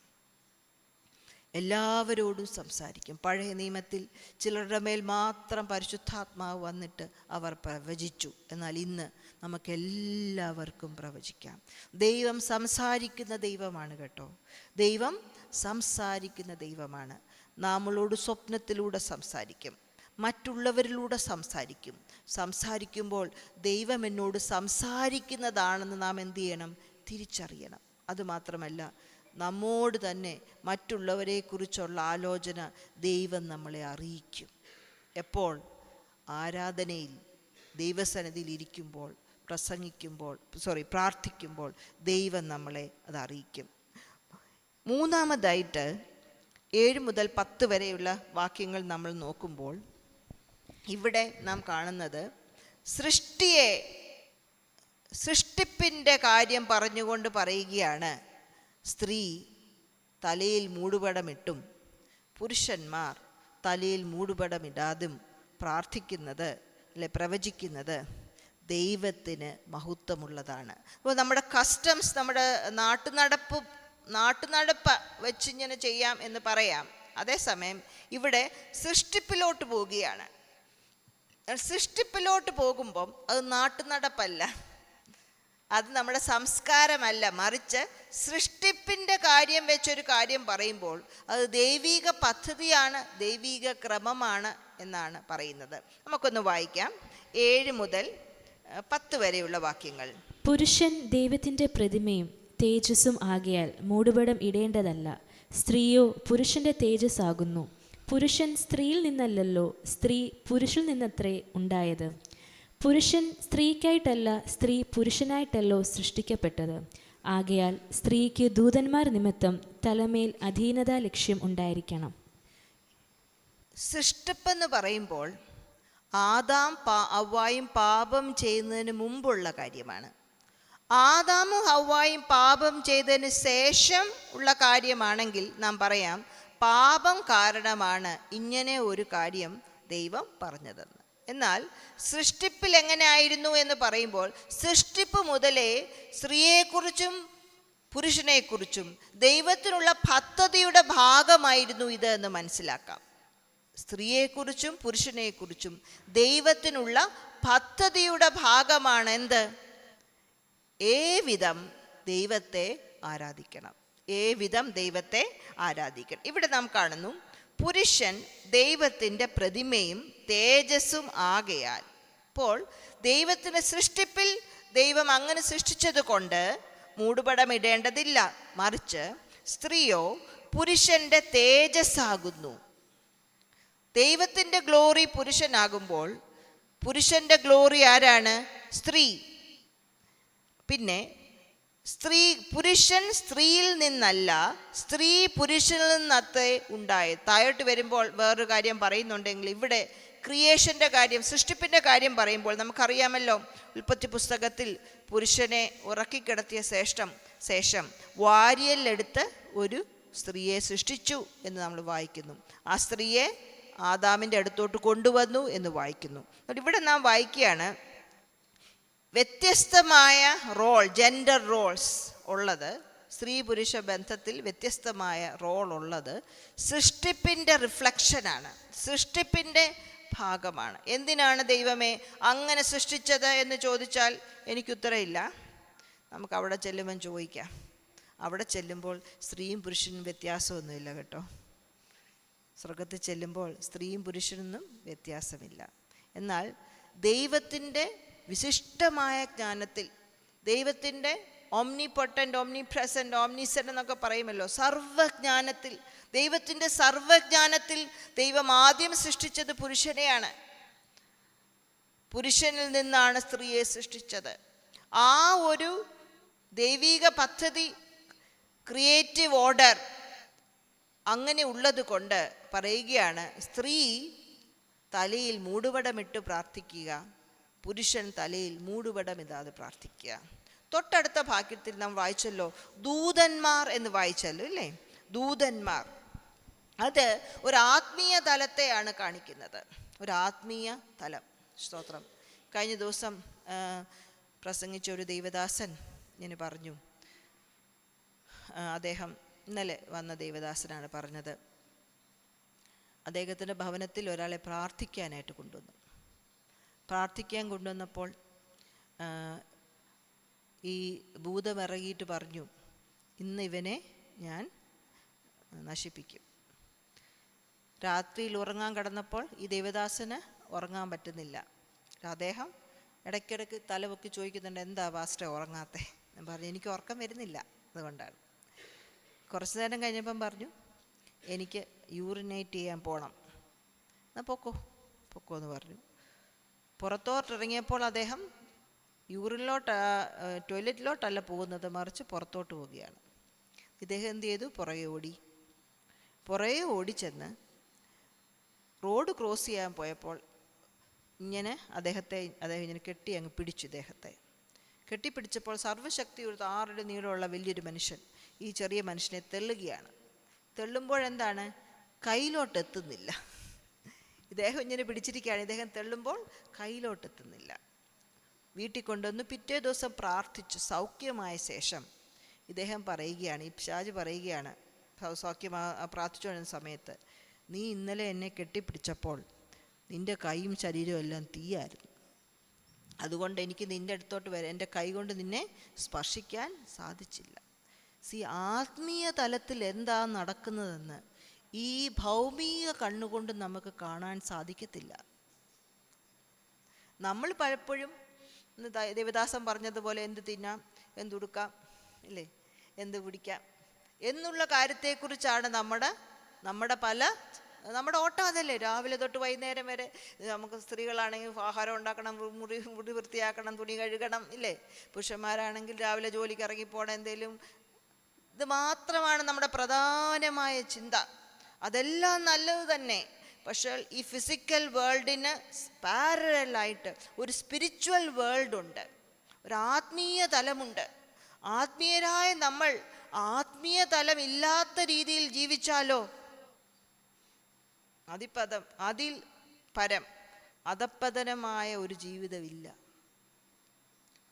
Speaker 1: പഴയ നിയമത്തിൽ ചിലരുടെ മേൽ മാത്രം പരിശുദ്ധാത്മാവ് വന്നിട്ട് അവർ പ്രവചിച്ചു. എന്നാൽ ഇന്ന് നമുക്കെല്ലാവർക്കും പ്രവചിക്കാം. ദൈവം സംസാരിക്കുന്ന ദൈവമാണ് കേട്ടോ. ദൈവം സംസാരിക്കുന്ന ദൈവമാണ്. നമ്മളോട് സ്വപ്നത്തിലൂടെ സംസാരിക്കും, മറ്റുള്ളവരിലൂടെ സംസാരിക്കുമ്പോൾ ദൈവം എന്നോട് സംസാരിക്കുന്നതാണെന്ന് നാം എന്ത് ചെയ്യണം? തിരിച്ചറിയണം. അതുമാത്രമല്ല, നമ്മോട് തന്നെ മറ്റുള്ളവരെക്കുറിച്ചുള്ള ആലോചന ദൈവം നമ്മളെ അറിയിക്കും. എപ്പോൾ? ആരാധനയിൽ, ദൈവസന്നിധിയിൽ ഇരിക്കുമ്പോൾ, പ്രാർത്ഥിക്കുമ്പോൾ ദൈവം നമ്മളെ അത് അറിയിക്കും. മൂന്നാമതായിട്ട് 7 മുതൽ 10 വരെയുള്ള വാക്യങ്ങൾ നമ്മൾ നോക്കുമ്പോൾ ഇവിടെ നാം കാണുന്നത് സൃഷ്ടിപ്പിൻ്റെ കാര്യം പറഞ്ഞുകൊണ്ട് പറയുകയാണ്. സ്ത്രീ തലയിൽ മൂടുപടമിട്ടും പുരുഷന്മാർ തലയിൽ മൂടുപടമിടാതും പ്രാർത്ഥിക്കുന്നത് പ്രവചിക്കുന്നത് ദൈവത്തിന് മഹത്വമുള്ളതാണ്. അപ്പോൾ നമ്മുടെ കസ്റ്റംസ്, നമ്മുടെ നാട്ടുനടപ്പ് വെച്ചിങ്ങനെ ചെയ്യാം എന്ന് പറയാം. അതേസമയം ഇവിടെ സൃഷ്ടിപ്പിലോട്ട് പോവുകയാണ്. സൃഷ്ടിപ്പിലോട്ട് പോകുമ്പം അത് നാട്ടുനടപ്പല്ല, അത് നമ്മുടെ സംസ്കാരമല്ല, മറിച്ച് സൃഷ്ടിപ്പിൻ്റെ കാര്യം വെച്ചൊരു കാര്യം പറയുമ്പോൾ അത് ദൈവിക പദ്ധതിയാണ്, ദൈവിക ക്രമമാണ് എന്നാണ് പറയുന്നത്. നമുക്കൊന്ന് വായിക്കാം 7 മുതൽ 10 വരെയുള്ള വാക്യങ്ങൾ.
Speaker 2: പുരുഷൻ ദൈവത്തിൻ്റെ പ്രതിമയും തേജസ്സും ആകയാൽ മൂടുപടം ഇടേണ്ടതല്ല. സ്ത്രീയോ പുരുഷന്റെ തേജസ് ആകുന്നു. പുരുഷൻ സ്ത്രീയിൽ നിന്നല്ലല്ലോ, സ്ത്രീ പുരുഷനിൽ നിന്നത്രേ ഉണ്ടായത്. പുരുഷൻ സ്ത്രീക്കായിട്ടല്ല, സ്ത്രീ പുരുഷനായിട്ടല്ലോ സൃഷ്ടിക്കപ്പെട്ടത്. ആകയാൽ സ്ത്രീക്ക് ദൂതന്മാർ നിമിത്തം തലമേൽ അധീനതാ ലക്ഷ്യം ഉണ്ടായിരിക്കണം.
Speaker 1: സൃഷ്ടിപ്പെന്ന് പറയുമ്പോൾ ഹവ്വായും പാപം ചെയ്യുന്നതിന് മുമ്പുള്ള കാര്യമാണ്. ആദാമും ഹവ്വായും പാപം ചെയ്തതിന് ശേഷം ഉള്ള കാര്യമാണെങ്കിൽ നാം പറയാം പാപം കാരണമാണ് ഇങ്ങനെ ഒരു കാര്യം ദൈവം പറഞ്ഞതെന്ന്. എന്നാൽ സൃഷ്ടിപ്പിൽ എങ്ങനെയായിരുന്നു എന്ന് പറയുമ്പോൾ സൃഷ്ടിപ്പ് മുതലേ സ്ത്രീയെക്കുറിച്ചും പുരുഷനെക്കുറിച്ചും ദൈവത്തിനുള്ള പദ്ധതിയുടെ ഭാഗമായിരുന്നു ഇത് എന്ന് മനസ്സിലാക്കാം. സ്ത്രീയെക്കുറിച്ചും പുരുഷനെക്കുറിച്ചും ദൈവത്തിനുള്ള പദ്ധതിയുടെ ഭാഗമാണ് എന്ത്? ഏവിധം ദൈവത്തെ ആരാധിക്കണം, ഏവിധം ദൈവത്തെ ആരാധിക്കണം. ഇവിടെ നാം കാണുന്നു പുരുഷൻ ദൈവത്തിൻ്റെ പ്രതിമയും തേജസ്സും ആകയാൽ. അപ്പോൾ ദൈവത്തിൻ്റെ സൃഷ്ടിപ്പിൽ ദൈവം അങ്ങനെ സൃഷ്ടിച്ചത് കൊണ്ട് മൂടുപടമിടേണ്ടതില്ല, മറിച്ച് സ്ത്രീയോ പുരുഷന്റെ തേജസ്സാകുന്നു. ദൈവത്തിൻ്റെ ഗ്ലോറി പുരുഷനാകുമ്പോൾ പുരുഷന്റെ ഗ്ലോറി ആരാണ്? സ്ത്രീ. പിന്നെ പുരുഷൻ സ്ത്രീയിൽ നിന്നല്ല, സ്ത്രീ പുരുഷനിൽ നിന്നത്തെ ഉണ്ടായത്. താഴോട്ട് വരുമ്പോൾ വേറൊരു കാര്യം പറയുന്നുണ്ടെങ്കിൽ ഇവിടെ ക്രിയേഷൻ്റെ കാര്യം, സൃഷ്ടിപ്പിൻ്റെ കാര്യം പറയുമ്പോൾ നമുക്കറിയാമല്ലോ, ഉൽപ്പത്തി പുസ്തകത്തിൽ പുരുഷനെ ഉറക്കിക്കിടത്തിയ ശേഷം വാരിയലെടുത്ത് ഒരു സ്ത്രീയെ സൃഷ്ടിച്ചു എന്ന് നമ്മൾ വായിക്കുന്നു. ആ സ്ത്രീയെ ആദാമിൻ്റെ അടുത്തോട്ട് കൊണ്ടുവന്നു എന്ന് വായിക്കുന്നു. ഇവിടെ നാം വായിക്കുകയാണ് വ്യത്യസ്തമായ റോൾ, ജെൻഡർ റോൾസ് ഉള്ളത്, സ്ത്രീ പുരുഷ ബന്ധത്തിൽ വ്യത്യസ്തമായ റോൾ ഉള്ളത് സൃഷ്ടിപ്പിൻ്റെ റിഫ്ലക്ഷനാണ്, സൃഷ്ടിപ്പിൻ്റെ ഭാഗമാണ്. എന്തിനാണ് ദൈവമേ അങ്ങനെ സൃഷ്ടിച്ചത് എന്ന് ചോദിച്ചാൽ എനിക്കുത്തരമില്ല. നമുക്ക് അവിടെ ചെല്ലുമ്പം ചോദിക്കാം. അവിടെ ചെല്ലുമ്പോൾ സ്ത്രീയും പുരുഷനും വ്യത്യാസമൊന്നുമില്ല കേട്ടോ. സ്വർഗത്തിൽ ചെല്ലുമ്പോൾ സ്ത്രീയും പുരുഷനൊന്നും വ്യത്യാസമില്ല. എന്നാൽ ദൈവത്തിൻ്റെ വിശിഷ്ടമായ ജ്ഞാനത്തിൽ, ദൈവത്തിൻ്റെ ഓംനിപൊട്ടൻ്റ്, ഓംനിപ്രസൻറ്റ്, ഓംനിസെൻ്റ് എന്നൊക്കെ പറയുമല്ലോ, സർവ്വജ്ഞാനത്തിൽ, ദൈവത്തിൻ്റെ സർവ്വജ്ഞാനത്തിൽ ദൈവം ആദ്യം സൃഷ്ടിച്ചത് പുരുഷനെയാണ്. പുരുഷനിൽ നിന്നാണ് സ്ത്രീയെ സൃഷ്ടിച്ചത്. ആ ഒരു ദൈവിക പദ്ധതി, ക്രിയേറ്റീവ് ഓർഡർ അങ്ങനെ ഉള്ളത് കൊണ്ട് പറയുകയാണ് സ്ത്രീ തലയിൽ മൂടുപടമിട്ട് പ്രാർത്ഥിക്കുക, പുരുഷൻ തലയിൽ മൂടുപടമിടാതെ പ്രാർത്ഥിക്കുക. തൊട്ടടുത്ത ഭാഗ്യത്തിൽ നാം വായിച്ചല്ലോ ദൂതന്മാർ എന്ന് വായിച്ചല്ലോ അല്ലേ? ദൂതന്മാർ അത് ഒരു ആത്മീയ തലത്തെയാണ് കാണിക്കുന്നത്, ഒരു ആത്മീയ തലം. സ്തോത്രം. കഴിഞ്ഞ ദിവസം പ്രസംഗിച്ച ഒരു ദൈവദാസൻ ഞാൻ പറഞ്ഞു, അദ്ദേഹം ഇന്നലെ വന്ന ദൈവദാസനാണ് പറഞ്ഞത്, അദ്ദേഹത്തിൻ്റെ ഭവനത്തിൽ ഒരാളെ പ്രാർത്ഥിക്കാനായിട്ട് കൊണ്ടുവന്നു. പ്രാർത്ഥിക്കാൻ കൊണ്ടുവന്നപ്പോൾ ഈ ഭൂതമിറങ്ങിയിട്ട് പറഞ്ഞു, ഇന്ന് ഇവനെ ഞാൻ നശിപ്പിക്കും. രാത്രിയിൽ ഉറങ്ങാൻ കിടന്നപ്പോൾ ഈ ദേവദാസന് ഉറങ്ങാൻ പറ്റുന്നില്ല. അദ്ദേഹം ഇടയ്ക്കിടയ്ക്ക് തലപൊക്കി ചോദിക്കുന്നുണ്ട്, എന്താ പാസ്റ്റർ ഉറങ്ങാത്തെ? ഞാൻ പറഞ്ഞു, എനിക്ക് ഉറക്കം വരുന്നില്ല, അതുകൊണ്ടാണ്. കുറച്ച് നേരം കഴിഞ്ഞപ്പം പറഞ്ഞു, എനിക്ക് യൂറിനേറ്റ് ചെയ്യാൻ പോകണം. എന്നാൽ പൊക്കോ എന്ന് പറഞ്ഞു. പുറത്തോട്ടിറങ്ങിയപ്പോൾ അദ്ദേഹം ടോയ്ലറ്റിലോട്ടല്ല പോകുന്നത്, മറിച്ച് പുറത്തോട്ട് പോവുകയാണ്. ഇദ്ദേഹം എന്ത് ചെയ്തു? പുറകെ ഓടിച്ചെന്ന് റോഡ് ക്രോസ് ചെയ്യാൻ പോയപ്പോൾ ഇങ്ങനെ അദ്ദേഹം ഇങ്ങനെ അങ്ങ് പിടിച്ചു. ഇദ്ദേഹത്തെ കെട്ടിപ്പിടിച്ചപ്പോൾ സർവ്വശക്തി ഒരു 6 അടി നീളമുള്ള വലിയൊരു മനുഷ്യൻ ഈ ചെറിയ മനുഷ്യനെ തെള്ളുകയാണ്. തെള്ളുമ്പോഴെന്താണ്? കയ്യിലോട്ടെത്തുന്നില്ല. ഇദ്ദേഹം ഇങ്ങനെ പിടിച്ചിരിക്കുകയാണ്. ഇദ്ദേഹം തെള്ളുമ്പോൾ കയ്യിലോട്ടെത്തുന്നില്ല. വീട്ടിൽ കൊണ്ടുവന്ന് പിറ്റേ ദിവസം പ്രാർത്ഥിച്ചു. സൗഖ്യമായ ശേഷം ഇദ്ദേഹം പറയുകയാണ്, ഈ പിശാച് പറയുകയാണ്, പ്രാർത്ഥിച്ചുകൊണ്ടിരുന്ന സമയത്ത്, നീ ഇന്നലെ എന്നെ കെട്ടിപ്പിടിച്ചപ്പോൾ നിൻ്റെ കൈയും ശരീരവും എല്ലാം തീയായിരുന്നു. അതുകൊണ്ട് എനിക്ക് നിൻ്റെ അടുത്തോട്ട് എൻ്റെ കൈ കൊണ്ട് നിന്നെ സ്പർശിക്കാൻ സാധിച്ചില്ല. ആത്മീയ തലത്തിൽ എന്താ നടക്കുന്നതെന്ന് ഈ ഭൗമിക കണ്ണുകൊണ്ട് നമുക്ക് കാണാൻ സാധിക്കത്തില്ല. നമ്മൾ പലപ്പോഴും ദേവദാസൻ പറഞ്ഞതുപോലെ എന്ത് തിന്നാം, എന്തുടുക്കാം, ഇല്ലേ, എന്ത് കുടിക്കാം എന്നുള്ള കാര്യത്തെക്കുറിച്ചാണ് നമ്മുടെ ഓട്ടം. അതല്ലേ, രാവിലെ തൊട്ട് വൈകുന്നേരം വരെ. നമുക്ക് സ്ത്രീകളാണെങ്കിൽ ആഹാരം ഉണ്ടാക്കണം, മുറി വൃത്തിയാക്കണം, തുണി കഴുകണം, ഇല്ലേ? പുരുഷന്മാരാണെങ്കിൽ രാവിലെ ജോലിക്ക് ഇറങ്ങിപ്പോണം, എന്തേലും. ഇത് മാത്രമാണ് നമ്മുടെ പ്രധാനമായ ചിന്ത. അതെല്ലാം നല്ലത് തന്നെ. പക്ഷേ ഈ ഫിസിക്കൽ വേൾഡിന് പാരലായിട്ട് ഒരു സ്പിരിച്വൽ വേൾഡ് ഉണ്ട്, ഒരു ആത്മീയ തലമുണ്ട്. ആത്മീയരായ നമ്മൾ ആത്മീയ തലമില്ലാത്ത രീതിയിൽ ജീവിച്ചാലോ അതിൽ പരം അധപ്പതനമായ ഒരു ജീവിതമില്ല.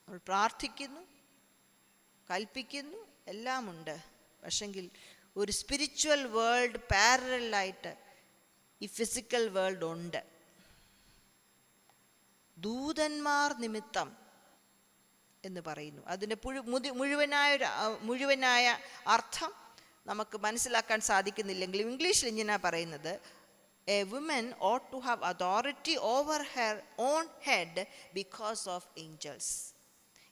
Speaker 1: നമ്മൾ പ്രാർത്ഥിക്കുന്നു, കൽപ്പിക്കുന്നു, എല്ലാമുണ്ട്. പക്ഷെങ്കിൽ ഒരു സ്പിരിച്വൽ വേൾഡ് പാരലായിട്ട് ഈ ഫിസിക്കൽ വേൾഡ് ഉണ്ട്. ദൂതന്മാർ നിമിത്തം എന്ന് പറയുന്നു. അതിൻ്റെ മുഴുവനായ അർത്ഥം നമുക്ക് മനസ്സിലാക്കാൻ സാധിക്കുന്നില്ലെങ്കിലും ഇംഗ്ലീഷിൽ ഇങ്ങനെ പറയുന്നത്, a woman ought to have authority over her own head because of angels.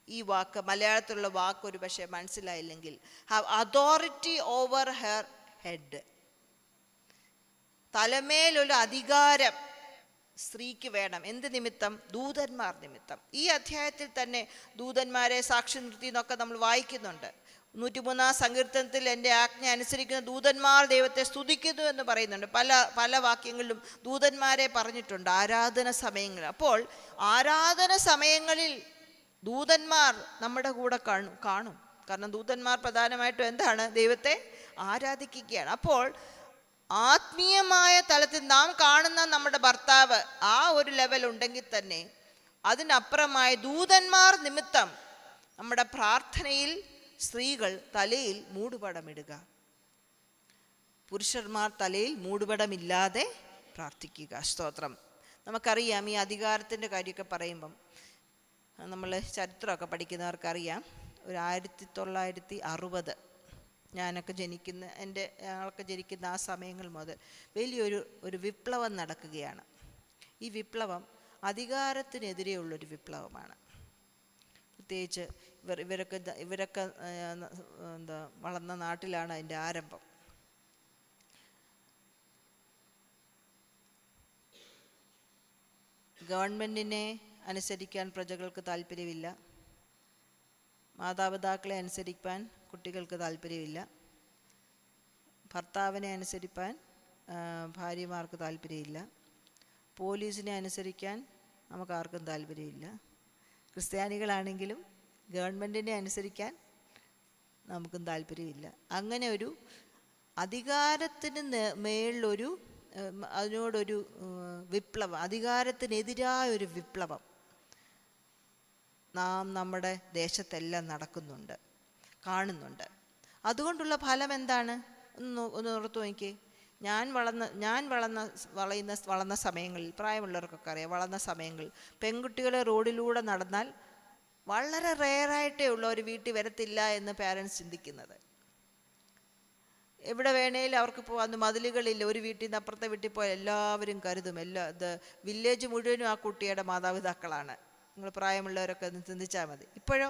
Speaker 1: ഈ വാക്ക്, മലയാളത്തിലുള്ള വാക്ക് ഒരു പക്ഷേ മനസ്സിലായില്ലെങ്കിൽ, have authority over her head, തലമേലൊരു അധികാരം സ്ത്രീക്ക് വേണം. എന്ത് നിമിത്തം? ദൂതന്മാർ നിമിത്തം. ഈ അധ്യായത്തിൽ തന്നെ ദൂതന്മാരെ സാക്ഷി നിർത്തി എന്നൊക്കെ നമ്മൾ വായിക്കുന്നുണ്ട്. 103 സങ്കീർത്തനത്തിൽ എൻ്റെ ആജ്ഞ അനുസരിക്കുന്ന ദൂതന്മാർ ദൈവത്തെ സ്തുതിക്കുന്നു എന്ന് പറയുന്നുണ്ട്. പല വാക്യങ്ങളിലും ദൂതന്മാരെ പറഞ്ഞിട്ടുണ്ട് ആരാധന സമയങ്ങളിൽ. അപ്പോൾ ആരാധന സമയങ്ങളിൽ ദൂതന്മാർ നമ്മുടെ കൂടെ കാണും. കാരണം ദൂതന്മാർ പ്രധാനമായിട്ടും എന്താണ്? ദൈവത്തെ ആരാധിക്കുകയാണ്. അപ്പോൾ ആത്മീയമായ തലത്തിൽ നാം കാണുന്ന നമ്മുടെ ഭർത്താവ് ആ ഒരു ലെവൽ ഉണ്ടെങ്കിൽ തന്നെ അതിനപ്പുറമായി ദൂതന്മാർ നിമിത്തം നമ്മുടെ പ്രാർത്ഥനയിൽ സ്ത്രീകൾ തലയിൽ മൂടുപടമിടുക, പുരുഷന്മാർ തലയിൽ മൂടുപടമില്ലാതെ പ്രാർത്ഥിക്കുക. സ്തോത്രം. നമുക്കറിയാം, ഈ അധികാരത്തിൻ്റെ കാര്യമൊക്കെ പറയുമ്പം നമ്മൾ ചരിത്രമൊക്കെ പഠിക്കുന്നവർക്കറിയാം, ഒരു 1960 ഞങ്ങളൊക്കെ ജനിക്കുന്ന ആ സമയങ്ങൾ മുതൽ വലിയൊരു വിപ്ലവം നടക്കുകയാണ്. ഈ വിപ്ലവം അധികാരത്തിനെതിരെയുള്ളൊരു വിപ്ലവമാണ്. പ്രത്യേകിച്ച് ഇവരൊക്കെ വളർന്ന നാട്ടിലാണ് അതിൻ്റെ ആരംഭം. ഗവൺമെൻറ്റിനെ അനുസരിക്കാൻ പ്രജകൾക്ക് താല്പര്യമില്ല, മാതാപിതാക്കളെ അനുസരിക്കാൻ കുട്ടികൾക്ക് താല്പര്യമില്ല, ഭർത്താവിനെ അനുസരിക്കാൻ ഭാര്യമാർക്ക് താല്പര്യമില്ല, പോലീസിനെ അനുസരിക്കാൻ നമുക്കാർക്കും താല്പര്യമില്ല, ക്രിസ്ത്യാനികളാണെങ്കിലും ഗവൺമെൻറ്റിനെ അനുസരിക്കാൻ നമുക്കും താല്പര്യമില്ല. അങ്ങനെ ഒരു അധികാരത്തിന് മേളിലൊരു അതിനോടൊരു വിപ്ലവം, അധികാരത്തിനെതിരായൊരു വിപ്ലവം നമ്മുടെ ദേശത്തെല്ലാം നടക്കുന്നുണ്ട്, കാണുന്നുണ്ട്. അതുകൊണ്ടുള്ള ഫലം എന്താണ്? ഒന്ന് ഓർത്തു നോക്കിയേ. ഞാൻ വളർന്ന സമയങ്ങളിൽ, പ്രായമുള്ളവർക്കൊക്കെ അറിയാം, വളർന്ന സമയങ്ങളിൽ പെൺകുട്ടികളെ റോഡിലൂടെ നടന്നാൽ വളരെ റെയറായിട്ടേ ഉള്ളൂ ഒരു വീട്ടിൽ വരത്തില്ല എന്ന് പാരൻസ് ചിന്തിക്കുന്നത്. എവിടെ വേണേലും അവർക്ക് പോകാൻ മതിലുകളില്ല. ഒരു വീട്ടിൽ നിന്ന് അപ്പുറത്തെ വീട്ടിൽ പോയാൽ എല്ലാവരും കരുതും, വില്ലേജ് മുഴുവനും ആ കുട്ടിയുടെ മാതാപിതാക്കളാണ്. നിങ്ങൾ പ്രായമുള്ളവരൊക്കെ ഒന്ന് ചിന്തിച്ചാൽ മതി. ഇപ്പോഴോ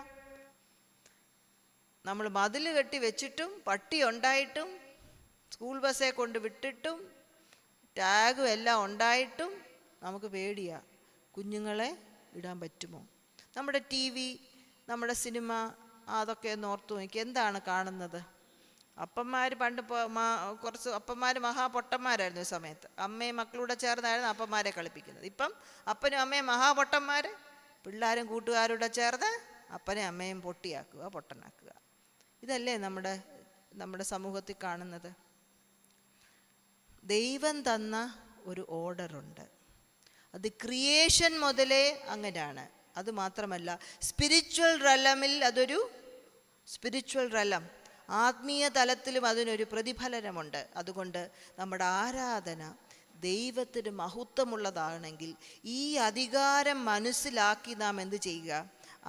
Speaker 1: നമ്മൾ മതിൽ കെട്ടി വെച്ചിട്ടും പട്ടി ഉണ്ടായിട്ടും സ്കൂൾ ബസ്സെ കൊണ്ട് വിട്ടിട്ടും ടാഗും എല്ലാം ഉണ്ടായിട്ടും നമുക്ക് പേടിയാ, കുഞ്ഞുങ്ങളെ വിടാൻ പറ്റുമോ? നമ്മുടെ TV, നമ്മുടെ സിനിമ, അതൊക്കെ ഒന്ന് ഓർത്തു നോക്കി. എന്താണ് കാണുന്നത്? അപ്പന്മാർ കുറച്ച് അപ്പന്മാർ മഹാപൊട്ടന്മാരായിരുന്നു. ഈ സമയത്ത് അമ്മയും മക്കളൂടെ ചേർന്നായിരുന്നു അപ്പന്മാരെ കളിപ്പിക്കുന്നത്. ഇപ്പം അപ്പനും അമ്മയും മഹാപൊട്ടന്മാർ, പിള്ളേരും കൂട്ടുകാരുടെ ചേർന്ന് അപ്പനെയും അമ്മയും പൊട്ടനാക്കുക. ഇതല്ലേ നമ്മുടെ സമൂഹത്തിൽ കാണുന്നത്? ദൈവം തന്ന ഒരു ഓർഡറുണ്ട്, അത് ക്രിയേഷൻ മുതലേ അങ്ങനെയാണ്. അതുമാത്രമല്ല, സ്പിരിച്വൽ റലമിൽ അതൊരു സ്പിരിച്വൽ റലം, ആത്മീയ തലത്തിലും അതിനൊരു പ്രതിഫലനമുണ്ട്. അതുകൊണ്ട് നമ്മുടെ ആരാധന ദൈവത്തിന് മഹത്വമുള്ളതാണെങ്കിൽ ഈ അധികാരം മനസ്സിലാക്കി നാം എന്ത് ചെയ്യുക?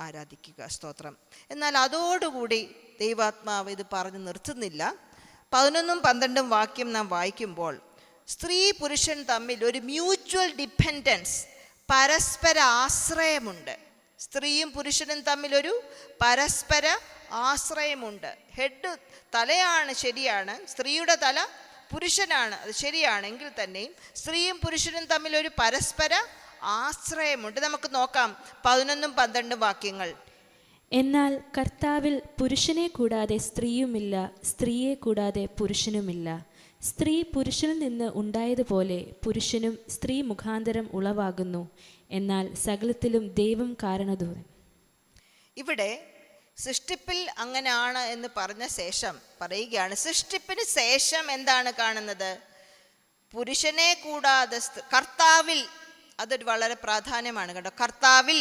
Speaker 1: ആരാധിക്കുക. സ്തോത്രം. എന്നാൽ അതോടുകൂടി ദൈവാത്മാവ് ഇത് പറഞ്ഞു നിർത്തുന്നില്ല. 11ഉം 12ഉം വാക്യം നാം വായിക്കുമ്പോൾ സ്ത്രീ പുരുഷൻ തമ്മിൽ ഒരു മ്യൂച്വൽ ഡിപ്പെൻഡൻസ്, പരസ്പര ആശ്രയമുണ്ട്. സ്ത്രീയും പുരുഷനും തമ്മിലൊരു പരസ്പര ആശ്രയമുണ്ട്. ഹെഡ് തലയാണ്, ശരിയാണ്. സ്ത്രീയുടെ തല പുരുഷനാണ്, അത് ശരിയാണെങ്കിൽ തന്നെയും സ്ത്രീയും പുരുഷനും തമ്മിലൊരു പരസ്പര ആശ്രയമുണ്ട്. നമുക്ക് നോക്കാം 11ഉം 12ഉം വാക്യങ്ങൾ.
Speaker 2: എന്നാൽ കർത്താവിൽ പുരുഷനെ കൂടാതെ സ്ത്രീയുമില്ല, സ്ത്രീയെ കൂടാതെ പുരുഷനുമില്ല. സ്ത്രീ പുരുഷനിൽ നിന്ന് ഉണ്ടായതുപോലെ പുരുഷനും സ്ത്രീ മുഖാന്തരം ഉളവാകുന്നു. എന്നാൽ സകലത്തിലും ദൈവം കാരണദൂതൻ.
Speaker 1: ഇവിടെ സൃഷ്ടിപ്പിൽ അങ്ങനെയാണ് എന്ന് പറഞ്ഞ ശേഷം പറയുകയാണ്, സൃഷ്ടിപ്പിന് ശേഷം എന്താണ് കാണുന്നത്? പുരുഷനെ കൂടാതെ കർത്താവിൽ, അതൊരു വളരെ പ്രാധാന്യമാണ് കേട്ടോ. കർത്താവിൽ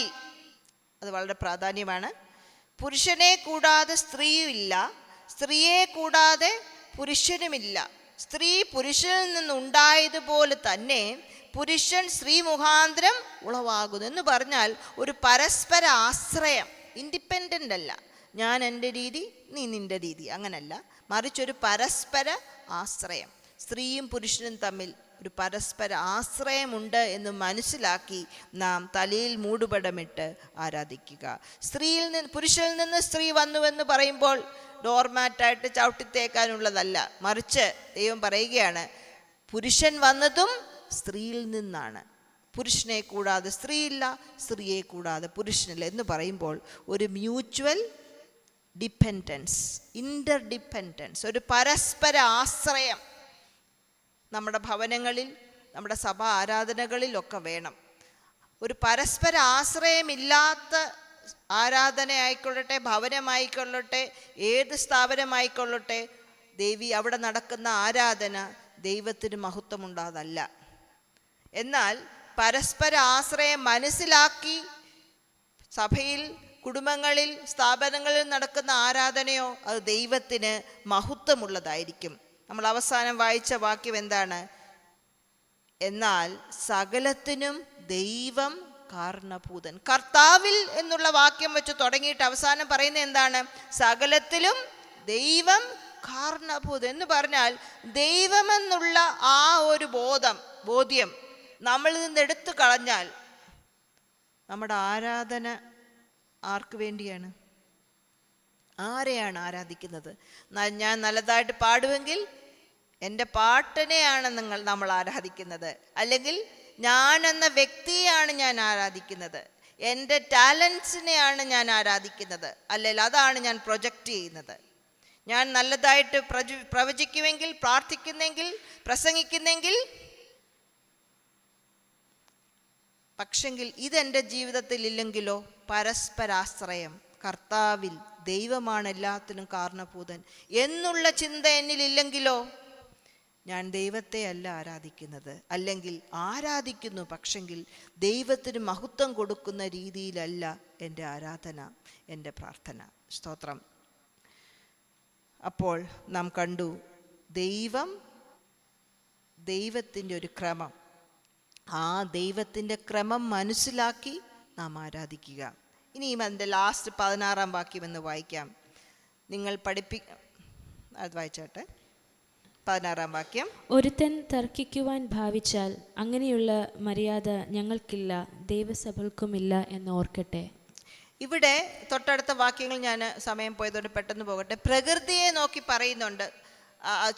Speaker 1: അത് വളരെ പ്രാധാന്യമാണ്. പുരുഷനെ കൂടാതെ സ്ത്രീയുമില്ല, സ്ത്രീയെ കൂടാതെ പുരുഷനുമില്ല. സ്ത്രീ പുരുഷനിൽ നിന്നുണ്ടായതുപോലെ തന്നെ പുരുഷൻ സ്ത്രീ മുഖാന്തരം ഉളവാകുന്നു എന്ന് പറഞ്ഞാൽ ഒരു പരസ്പര ആശ്രയം. ഇൻഡിപെൻഡൻ്റ് അല്ല, ഞാൻ എൻ്റെ രീതി നീ നിൻ്റെ രീതി, അങ്ങനല്ല, മറിച്ചൊരു പരസ്പര ആശ്രയം. സ്ത്രീയും പുരുഷനും തമ്മിൽ ഒരു പരസ്പര ആശ്രയമുണ്ട് എന്ന് മനസ്സിലാക്കി നാം തലയിൽ മൂടുപടമിട്ട് ആരാധിക്കുക. പുരുഷനിൽ നിന്ന് സ്ത്രീ വന്നുവെന്ന് പറയുമ്പോൾ ഡോർമാറ്റായിട്ട് ചവിട്ടിത്തേക്കാനുള്ളതല്ല, മറിച്ച് ദൈവം പറയുകയാണ്, പുരുഷൻ വന്നതും സ്ത്രീയിൽ നിന്നാണ്. പുരുഷനെ കൂടാതെ സ്ത്രീയില്ല, സ്ത്രീയെ കൂടാതെ പുരുഷനില്ല എന്ന് പറയുമ്പോൾ ഒരു മ്യൂച്വൽ ഡിപ്പെൻഡൻസ്, ഇൻ്റർഡിപ്പെൻഡൻസ്, ഒരു പരസ്പര ആശ്രയം നമ്മുടെ ഭവനങ്ങളിൽ, നമ്മുടെ സഭാ ആരാധനകളിലൊക്കെ വേണം. ഒരു പരസ്പര ആശ്രയമില്ലാത്ത ആരാധനയായിക്കൊള്ളട്ടെ, ഭവനമായിക്കൊള്ളട്ടെ, ഏത് സ്ഥാപനമായിക്കൊള്ളട്ടെ, അവിടെ നടക്കുന്ന ആരാധന ദൈവത്തിന് മഹത്വമുണ്ടാതല്ല. എന്നാൽ പരസ്പര ആശ്രയം മനസ്സിലാക്കി സഭയിൽ, കുടുംബങ്ങളിൽ, സ്ഥാപനങ്ങളിൽ നടക്കുന്ന ആരാധനയോ അത് ദൈവത്തിന് മഹത്വമുള്ളതായിരിക്കും. നമ്മൾ അവസാനം വായിച്ച വാക്യം എന്താണ്? എന്നാൽ സകലത്തിനും ദൈവം കാരണഭൂതൻ. കർത്താവിൽ എന്നുള്ള വാക്യം വെച്ച് തുടങ്ങിയിട്ട് അവസാനം പറയുന്നത് എന്താണ്? സകലത്തിലും ദൈവം കാരണഭൂതൻ എന്ന് പറഞ്ഞാൽ ദൈവമെന്നുള്ള ആ ഒരു ബോധ്യം നമ്മളിൽ നിന്ന് എടുത്തു കളഞ്ഞാൽ നമ്മുടെ ആരാധന ആർക്ക് വേണ്ടിയാണ്? ആരെയാണ് ആരാധിക്കുന്നത്? ഞാൻ നല്ലതായിട്ട് പാടുമെങ്കിൽ എൻ്റെ പാട്ടിനെയാണ് നമ്മൾ ആരാധിക്കുന്നത്, അല്ലെങ്കിൽ ഞാൻ എന്ന വ്യക്തിയെയാണ് ഞാൻ ആരാധിക്കുന്നത്, എൻ്റെ ടാലൻസിനെയാണ് ഞാൻ ആരാധിക്കുന്നത്, അല്ലെങ്കിൽ അതാണ് ഞാൻ പ്രൊജക്റ്റ് ചെയ്യുന്നത്. ഞാൻ നല്ലതായിട്ട് പ്രവചിക്കുമെങ്കിൽ, പ്രാർത്ഥിക്കുന്നെങ്കിൽ, പ്രസംഗിക്കുന്നെങ്കിൽ, പക്ഷെങ്കിൽ ഇതെൻ്റെ ജീവിതത്തിൽ ഇല്ലെങ്കിലോ? പരസ്പരാശ്രയം, കർത്താവിൽ ദൈവമാണ് എല്ലാത്തിനും കാരണഭൂതൻ എന്നുള്ള ചിന്ത എന്നിലില്ലെങ്കിലോ ഞാൻ ദൈവത്തെ അല്ല ആരാധിക്കുന്നത്, അല്ലെങ്കിൽ ആരാധിക്കുന്നു പക്ഷെങ്കിൽ ദൈവത്തിന് മഹത്വം കൊടുക്കുന്ന രീതിയിലല്ല എൻ്റെ ആരാധന, എൻ്റെ പ്രാർത്ഥന. സ്തോത്രം. അപ്പോൾ നാം കണ്ടു ദൈവത്തിൻ്റെ ഒരു ക്രമം. ആ ദൈവത്തിൻ്റെ ക്രമം മനസ്സിലാക്കി നാം ആരാധിക്കുക. ഇനിയും അതിൻ്റെ ലാസ്റ്റ് 16 വാക്യം എന്ന് വായിക്കാം. നിങ്ങൾ അത് വായിച്ചാട്ടെ. 16 വാക്യം.
Speaker 2: ഒരുത്തൻ തർക്കിക്കുവാൻ ഭാവിച്ചാൽ അങ്ങനെയുള്ള മര്യാദ ഞങ്ങൾക്കില്ല, ദൈവസഭകൾക്കുമില്ല എന്ന് ഓർക്കട്ടെ.
Speaker 1: ഇവിടെ തൊട്ടടുത്ത വാക്യങ്ങൾ ഞാൻ സമയം പോയതുകൊണ്ട് പെട്ടെന്ന് പോകട്ടെ. പ്രകൃതിയെ നോക്കി പറയുന്നുണ്ട്.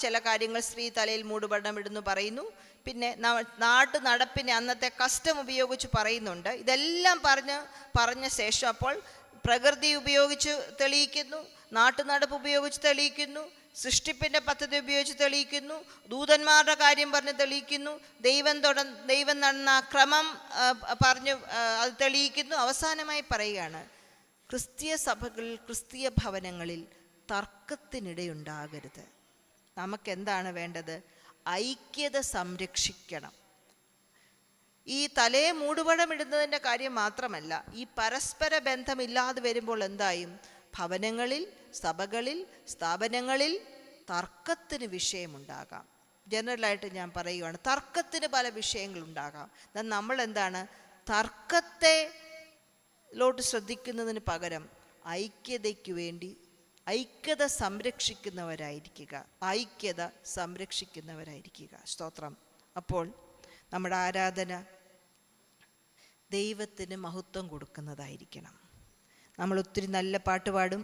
Speaker 1: ചില കാര്യങ്ങൾ സ്ത്രീ തലയിൽ മൂടുപടം ഇടുന്നു പറയുന്നു. പിന്നെ നാട്ടു നടപ്പിനെ അന്നത്തെ കസ്റ്റം ഉപയോഗിച്ച് പറയുന്നുണ്ട്. ഇതെല്ലാം പറഞ്ഞ ശേഷം അപ്പോൾ പ്രകൃതി ഉപയോഗിച്ച് തെളിയിക്കുന്നു, നാട്ടുനടപ്പ് ഉപയോഗിച്ച് തെളിയിക്കുന്നു, സൃഷ്ടിപ്പിൻ്റെ പദ്ധതി ഉപയോഗിച്ച് തെളിയിക്കുന്നു, ദൂതന്മാരുടെ കാര്യം പറഞ്ഞ് തെളിയിക്കുന്നു, ദൈവം നടന്ന ക്രമം പറഞ്ഞ് അത് തെളിയിക്കുന്നു. അവസാനമായി പറയുകയാണ്, ക്രിസ്തീയ സഭകളിൽ, ക്രിസ്തീയ ഭവനങ്ങളിൽ തർക്കത്തിനിടയുണ്ടാകരുത്. നമുക്കെന്താണ് വേണ്ടത്? ഐക്യത സംരക്ഷിക്കണം. ഈ തലയെ മൂടുപടം ഇടുന്നതിൻ്റെ കാര്യം മാത്രമല്ല, ഈ പരസ്പര ബന്ധമില്ലാതെ വരുമ്പോൾ എന്തായും? ഭവനങ്ങളിൽ, സഭകളിൽ, സ്ഥാപനങ്ങളിൽ തർക്കത്തിന് വിഷയമുണ്ടാകാം. ജനറലായിട്ട് ഞാൻ പറയുകയാണ്, തർക്കത്തിന് പല വിഷയങ്ങളുണ്ടാകാം. എന്നാൽ നമ്മൾ എന്താണ്? തർക്കത്തിലോട്ട് ശ്രദ്ധിക്കുന്നതിന് പകരം ഐക്യതയ്ക്ക് വേണ്ടി ഐക്യത സംരക്ഷിക്കുന്നവരായിരിക്കുക. സ്തോത്രം. അപ്പോൾ നമ്മുടെ ആരാധന ദൈവത്തിന് മഹത്വം കൊടുക്കുന്നതായിരിക്കണം. നമ്മൾ ഒത്തിരി നല്ല പാട്ട് പാടും,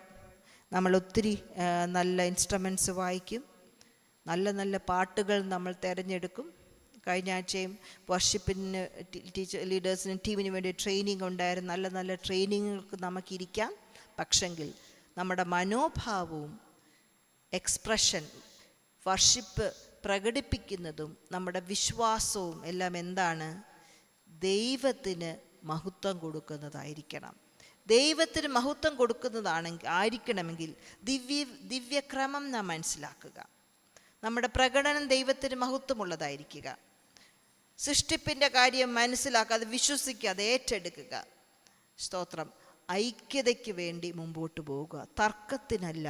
Speaker 1: നമ്മൾ ഒത്തിരി നല്ല ഇൻസ്ട്രുമെൻറ്റ്സ് വായിക്കും, നല്ല നല്ല പാട്ടുകൾ നമ്മൾ തിരഞ്ഞെടുക്കും. കഴിഞ്ഞ ആഴ്ചയും വർഷിപ്പിന് ലീഡേഴ്സിനും ടീമിന് വേണ്ടി ട്രെയിനിങ് ഉണ്ടായിരുന്നു. നല്ല നല്ല ട്രെയിനിങ്ങുകൾക്ക് നമുക്കിരിക്കാം. പക്ഷെങ്കിൽ നമ്മുടെ മനോഭാവവും എക്സ്പ്രഷൻ, വർഷിപ്പ് പ്രകടിപ്പിക്കുന്നതും നമ്മുടെ വിശ്വാസവും എല്ലാം എന്താണ്? ദൈവത്തിന് മഹത്വം കൊടുക്കുന്നതായിരിക്കണം. ദൈവത്തിന് മഹത്വം ആയിരിക്കണമെങ്കിൽ ദിവ്യക്രമം നാം മനസ്സിലാക്കുക. നമ്മുടെ പ്രകടനം ദൈവത്തിന് മഹത്വമുള്ളതായിരിക്കുക. സൃഷ്ടിപ്പിൻ്റെ കാര്യം മനസ്സിലാക്കുക, അത് വിശ്വസിക്കുക, അത് ഏറ്റെടുക്കുക. സ്തോത്രം. ഐക്യതയ്ക്ക് വേണ്ടി മുമ്പോട്ട് പോവുക, തർക്കത്തിനല്ല.